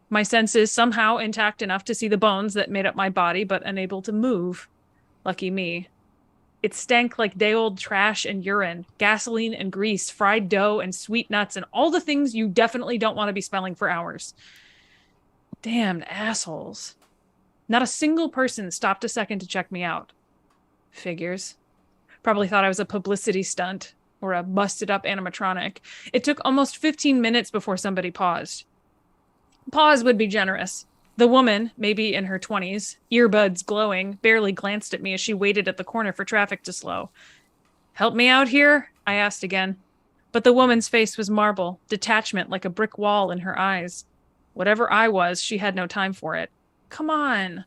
Speaker 1: my senses somehow intact enough to see the bones that made up my body, but unable to move. Lucky me. It stank like day-old trash and urine, gasoline and grease, fried dough and sweet nuts, and all the things you definitely don't want to be smelling for hours. Damned assholes. Not a single person stopped a second to check me out. Figures. Probably thought I was a publicity stunt or a busted up animatronic. It took almost 15 minutes before somebody paused. Pause would be generous. The woman, maybe in her 20s, earbuds glowing, barely glanced at me as she waited at the corner for traffic to slow. "Help me out here?" I asked again. But the woman's face was marble, detachment like a brick wall in her eyes. Whatever I was, she had no time for it. "Come on."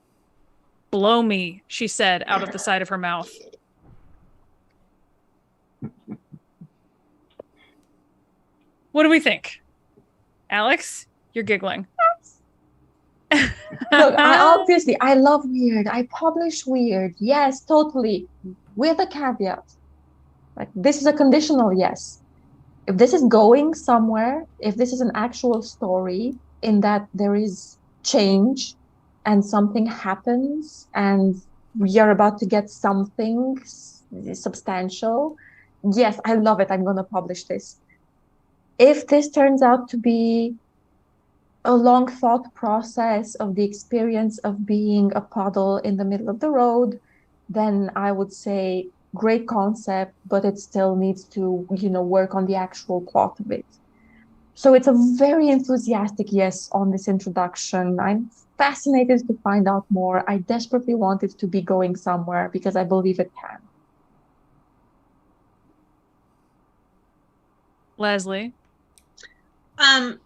Speaker 1: "Blow me," she said out of the side of her mouth. What do we think? Alex, you're giggling.
Speaker 2: Look, I love weird. I publish weird. Yes, totally. With a caveat. Like, this is a conditional yes. If this is going somewhere, if this is an actual story in that there is change and something happens and we are about to get something substantial, yes, I love it. I'm going to publish this. If this turns out to be a long thought process of the experience of being a puddle in the middle of the road, then I would say great concept, but it still needs to, work on the actual plot of it. So it's a very enthusiastic yes on this introduction. I'm fascinated to find out more. I desperately want it to be going somewhere because I believe it can.
Speaker 1: Lesley?
Speaker 3: I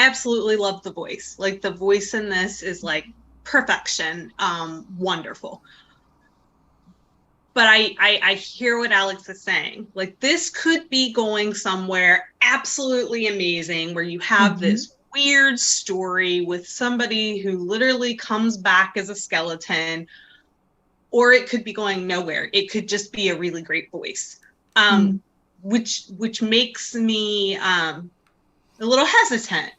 Speaker 3: absolutely love the voice. Like, the voice in this is like perfection. Wonderful. But I hear what Alex is saying. Like, this could be going somewhere absolutely amazing where you have this weird story with somebody who literally comes back as a skeleton, or it could be going nowhere. It could just be a really great voice, which makes me a little hesitant.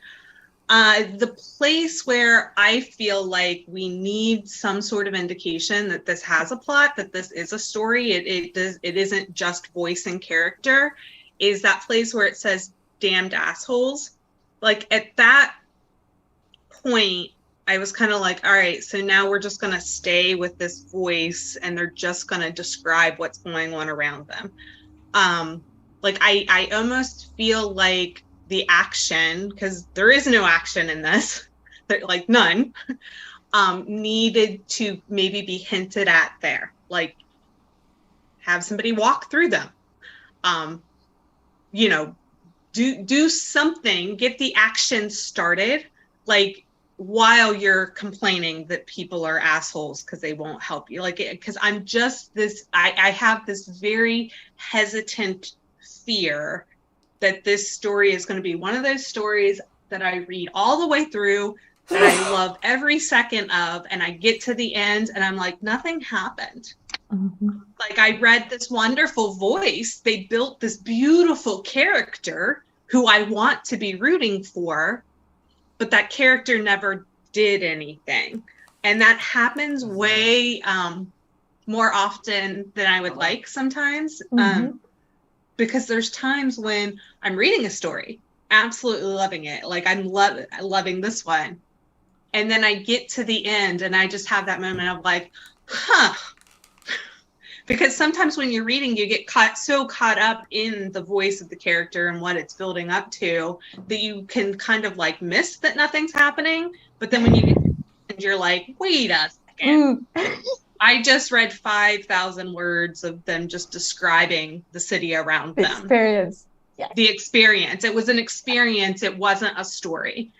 Speaker 3: The place where I feel like we need some sort of indication that this has a plot, that this is a story, it isn't just voice and character, is that place where it says "damned assholes." Like, at that point, I was kind of like, all right, so now we're just going to stay with this voice and they're just going to describe what's going on around them. Like, I almost feel like the action, because there is no action in this, like none, needed to maybe be hinted at there. Like, have somebody walk through them. Do something, get the action started, like, while you're complaining that people are assholes because they won't help you. Like, because I'm just this, I have this very hesitant fear that this story is going to be one of those stories that I read all the way through, that I love every second of, and I get to the end and I'm like, nothing happened. Like, I read this wonderful voice. They built this beautiful character who I want to be rooting for, but that character never did anything. And that happens way more often than I would like sometimes. Because there's times when I'm reading a story, absolutely loving it. Like, I'm loving this one. And then I get to the end and I just have that moment of like, huh. Because sometimes when you're reading, you get so caught up in the voice of the character and what it's building up to that you can kind of like miss that nothing's happening. But then when you get to the end, you're like, wait a second. I just read 5,000 words of them just describing the city around them.
Speaker 2: Experience. Yeah.
Speaker 3: The experience. It was an experience. It wasn't a story.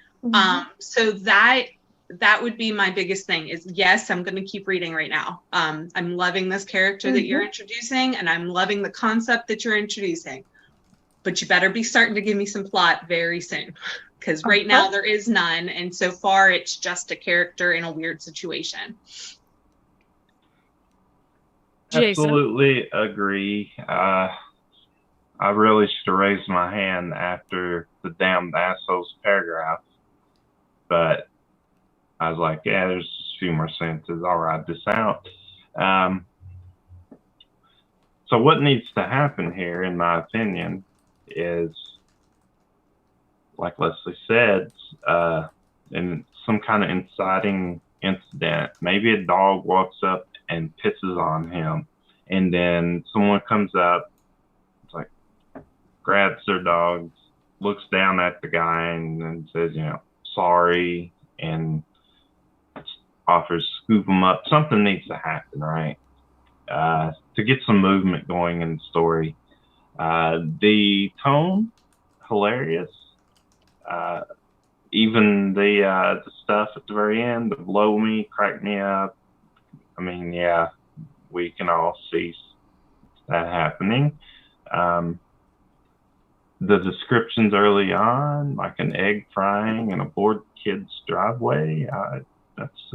Speaker 3: So that would be my biggest thing is, yes, I'm going to keep reading right now. I'm loving this character that you're introducing, and I'm loving the concept that you're introducing. But you better be starting to give me some plot very soon, because right now there is none. And so far, it's just a character in a weird situation.
Speaker 1: Jason?
Speaker 4: Absolutely agree. I really should have raised my hand after the "damned assholes" paragraph, but I was like, yeah, there's a few more sentences. I'll write this out. So what needs to happen here, in my opinion, is, like Lesley said, in some kind of inciting incident. Maybe a dog walks up and pisses on him, And then someone comes up, it's like, grabs their dogs, looks down at the guy and then says, sorry, and offers to scoop them up. Something needs to happen, right? To get some movement going in the story. The tone, hilarious. Even the stuff at the very end, the blow me, crack me up. I mean, yeah, we can all see that happening. The descriptions early on, like an egg frying in a bored kid's driveway, that's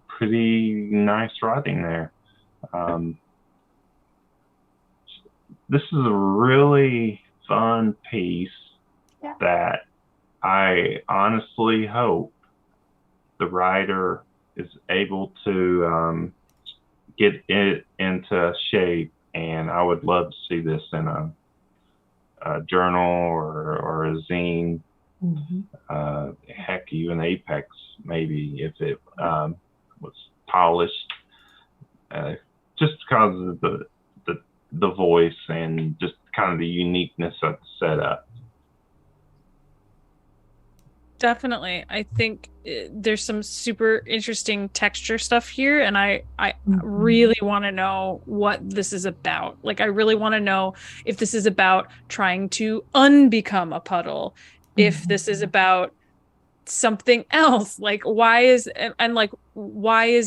Speaker 4: pretty nice writing there. This is a really fun piece that I honestly hope the writer is able to get it into shape, and I would love to see this in a journal or a zine. Heck, even Apex, maybe, if it was polished, just because of the voice and just kind of the uniqueness of the setup.
Speaker 1: Definitely. I think there's some super interesting texture stuff here, and I really want to know what this is about. Like, I really want to know if this is about trying to unbecome a puddle, if this is about something else. Like, why is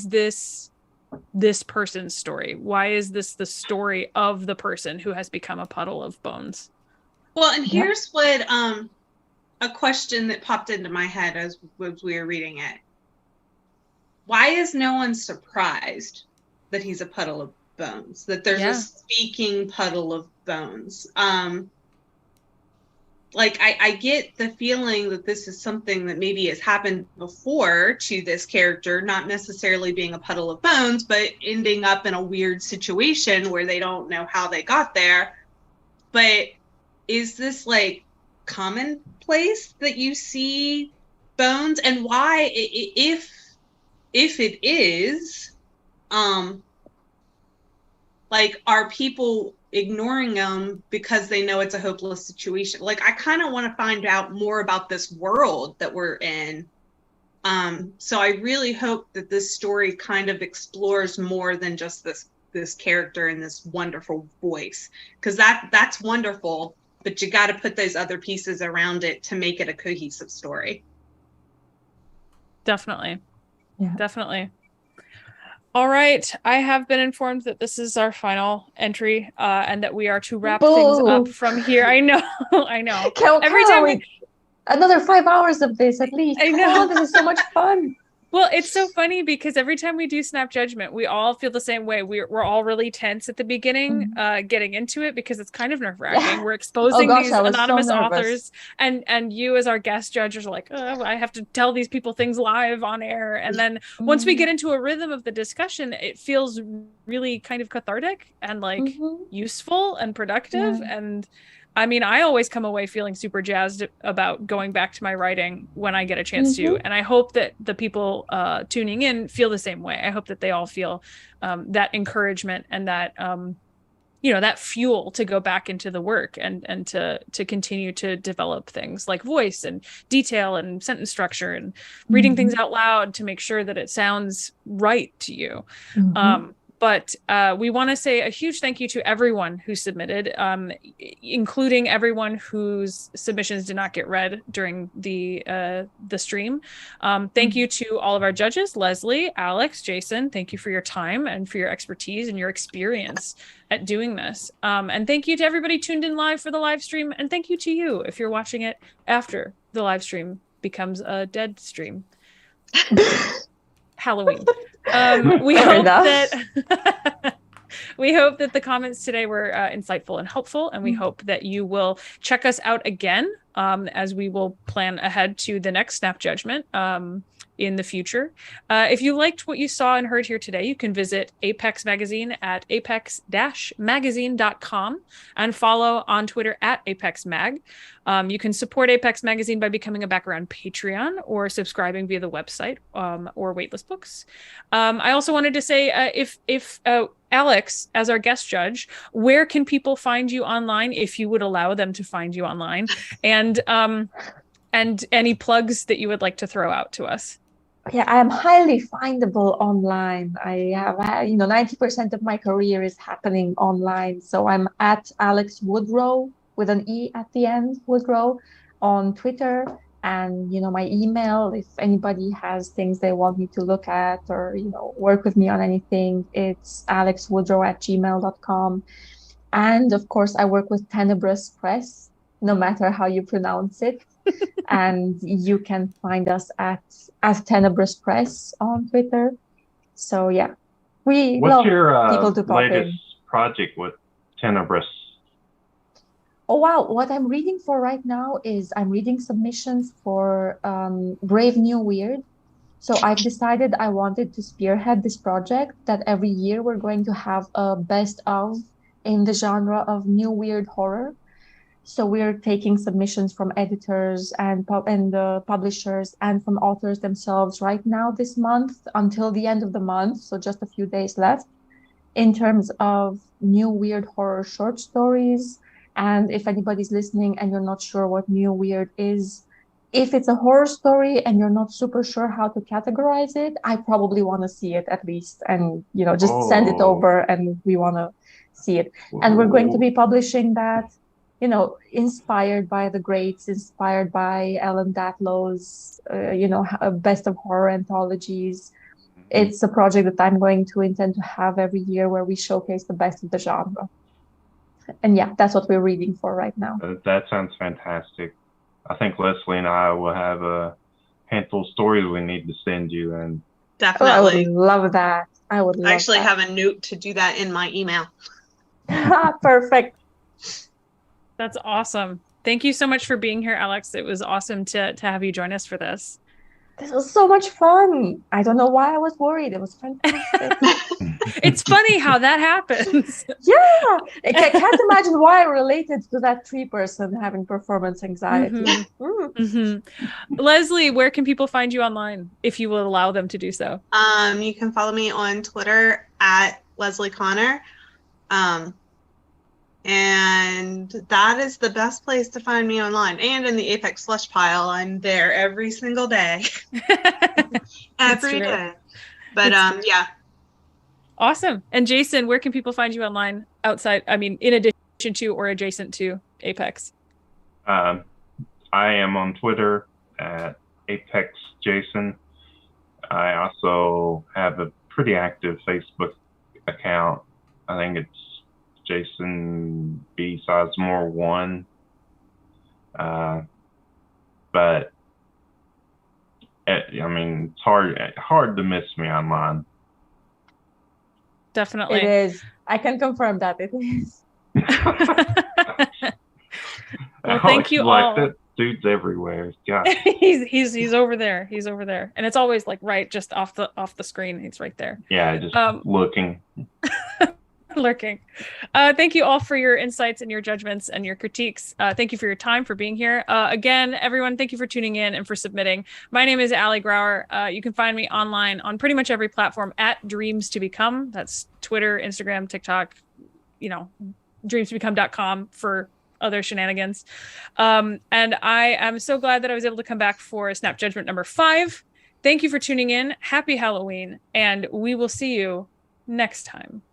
Speaker 1: this person's story? Why is this the story of the person who has become a puddle of bones?
Speaker 3: Well, and here's what a question that popped into my head as we were reading it. Why is no one surprised that he's a puddle of bones? That there's a speaking puddle of bones? Like, I get the feeling that this is something that maybe has happened before to this character, not necessarily being a puddle of bones, but ending up in a weird situation where they don't know how they got there. But is this like commonplace that you see bones? And why, if it is, like, are people ignoring them because they know it's a hopeless situation? Like, I kind of want to find out more about this world that we're in. So I really hope that this story kind of explores more than just this character and this wonderful voice, because that's wonderful, but you got to put those other pieces around it to make it a cohesive story.
Speaker 1: Definitely. Yeah. Definitely. All right. I have been informed that this is our final entry, and that we are to wrap things up from here. I know. Every time
Speaker 2: another 5 hours of this at least.
Speaker 1: I know.
Speaker 2: Oh, this is so much fun.
Speaker 1: Well, it's so funny because every time we do Snap Judgment, we all feel the same way. We're all really tense at the beginning, getting into it, because it's kind of nerve-wracking. We're exposing these anonymous authors, and you as our guest judges are like, oh, I have to tell these people things live on air. And then once we get into a rhythm of the discussion, it feels really kind of cathartic and like useful and productive. And I mean, I always come away feeling super jazzed about going back to my writing when I get a chance to. And I hope that the people tuning in feel the same way. I hope that they all feel that encouragement and that, that fuel to go back into the work and to continue to develop things like voice and detail and sentence structure and reading things out loud to make sure that it sounds right to you. But we want to say a huge thank you to everyone who submitted, including everyone whose submissions did not get read during the stream. Thank you to all of our judges, Lesley, Alex, Jason. Thank you for your time and for your expertise and your experience at doing this. And thank you to everybody tuned in live for the live stream. And thank you to you if you're watching it after the live stream becomes a dead stream. Halloween. We hope that we hope that the comments today were insightful and helpful, and we hope that you will check us out again as we will plan ahead to the next Snap Judgment in the future. If you liked what you saw and heard here today, you can visit Apex Magazine at apex-magazine.com and follow on Twitter at ApexMag. You can support Apex Magazine by becoming a backer on Patreon or subscribing via the website or waitlist books. I also wanted to say if Alex, as our guest judge, where can people find you online, if you would allow them to find you online? And any plugs that you would like to throw out to us?
Speaker 2: Yeah, I am highly findable online. I have, 90% of my career is happening online. So I'm at Alex Woodroe with an E at the end, Woodrow, on Twitter. And, my email, if anybody has things they want me to look at or, work with me on anything, it's alexwoodrow@gmail.com. And of course, I work with Tenebrous Press, no matter how you pronounce it. And you can find us at Tenebrous Press on Twitter. So yeah, we
Speaker 4: What's
Speaker 2: love
Speaker 4: your
Speaker 2: people to pop
Speaker 4: latest
Speaker 2: in.
Speaker 4: project with Tenebrous?
Speaker 2: Oh wow, what I'm reading for right now is I'm reading submissions for Brave New Weird. So I've decided I wanted to spearhead this project that every year we're going to have a best of in the genre of new weird horror. So we're taking submissions from editors and publishers and from authors themselves right now this month until the end of the month. So just a few days left in terms of new weird horror short stories. And if anybody's listening and you're not sure what new weird is, if it's a horror story and you're not super sure how to categorize it, I probably want to see it at least. And, just send it over and we want to see it. And we're going to be publishing that, inspired by the greats, inspired by Ellen Datlow's, best of horror anthologies. It's a project that I'm going to intend to have every year where we showcase the best of the genre. And yeah, that's what we're reading for right now.
Speaker 4: That sounds fantastic. I think Lesley and I will have a handful of stories we need to send you. And
Speaker 3: Definitely.
Speaker 2: I would love that. I
Speaker 3: actually have a note to do that in my email.
Speaker 2: Perfect.
Speaker 1: That's awesome. Thank you so much for being here, Alex. It was awesome to have you join us for this.
Speaker 2: This was so much fun. I don't know why I was worried. It was fantastic.
Speaker 1: It's funny how that happens.
Speaker 2: Yeah. I can't imagine why I related to that tree person having performance anxiety.
Speaker 1: Lesley, where can people find you online, if you will allow them to do so?
Speaker 3: You can follow me on Twitter at Lesley Conner. And that is the best place to find me online. And in the Apex slush pile, I'm there every single day. Every day. But yeah.
Speaker 1: Awesome. And Jason, where can people find you online in addition to or adjacent to Apex?
Speaker 4: I am on Twitter at Apex Jason. I also have a pretty active Facebook account. I think it's Jason B. Sizemore 1. But it's hard to miss me online.
Speaker 1: Definitely.
Speaker 2: It is. I can confirm that it is.
Speaker 1: Well, thank you all.
Speaker 4: That dude's everywhere. God.
Speaker 1: he's over there. He's over there. And it's always right just off the screen. He's right there.
Speaker 4: Yeah, just looking.
Speaker 1: Lurking. Thank you all for your insights and your judgments and your critiques. Thank you for your time, for being here. Again, everyone, thank you for tuning in and for submitting. My name is Ali Grauer. You can find me online on pretty much every platform at Dreams to Become. That's Twitter, Instagram, TikTok, dreamstobecome.com for other shenanigans. And I am so glad that I was able to come back for Snap Judgment number 5. Thank you for tuning in. Happy Halloween, and we will see you next time.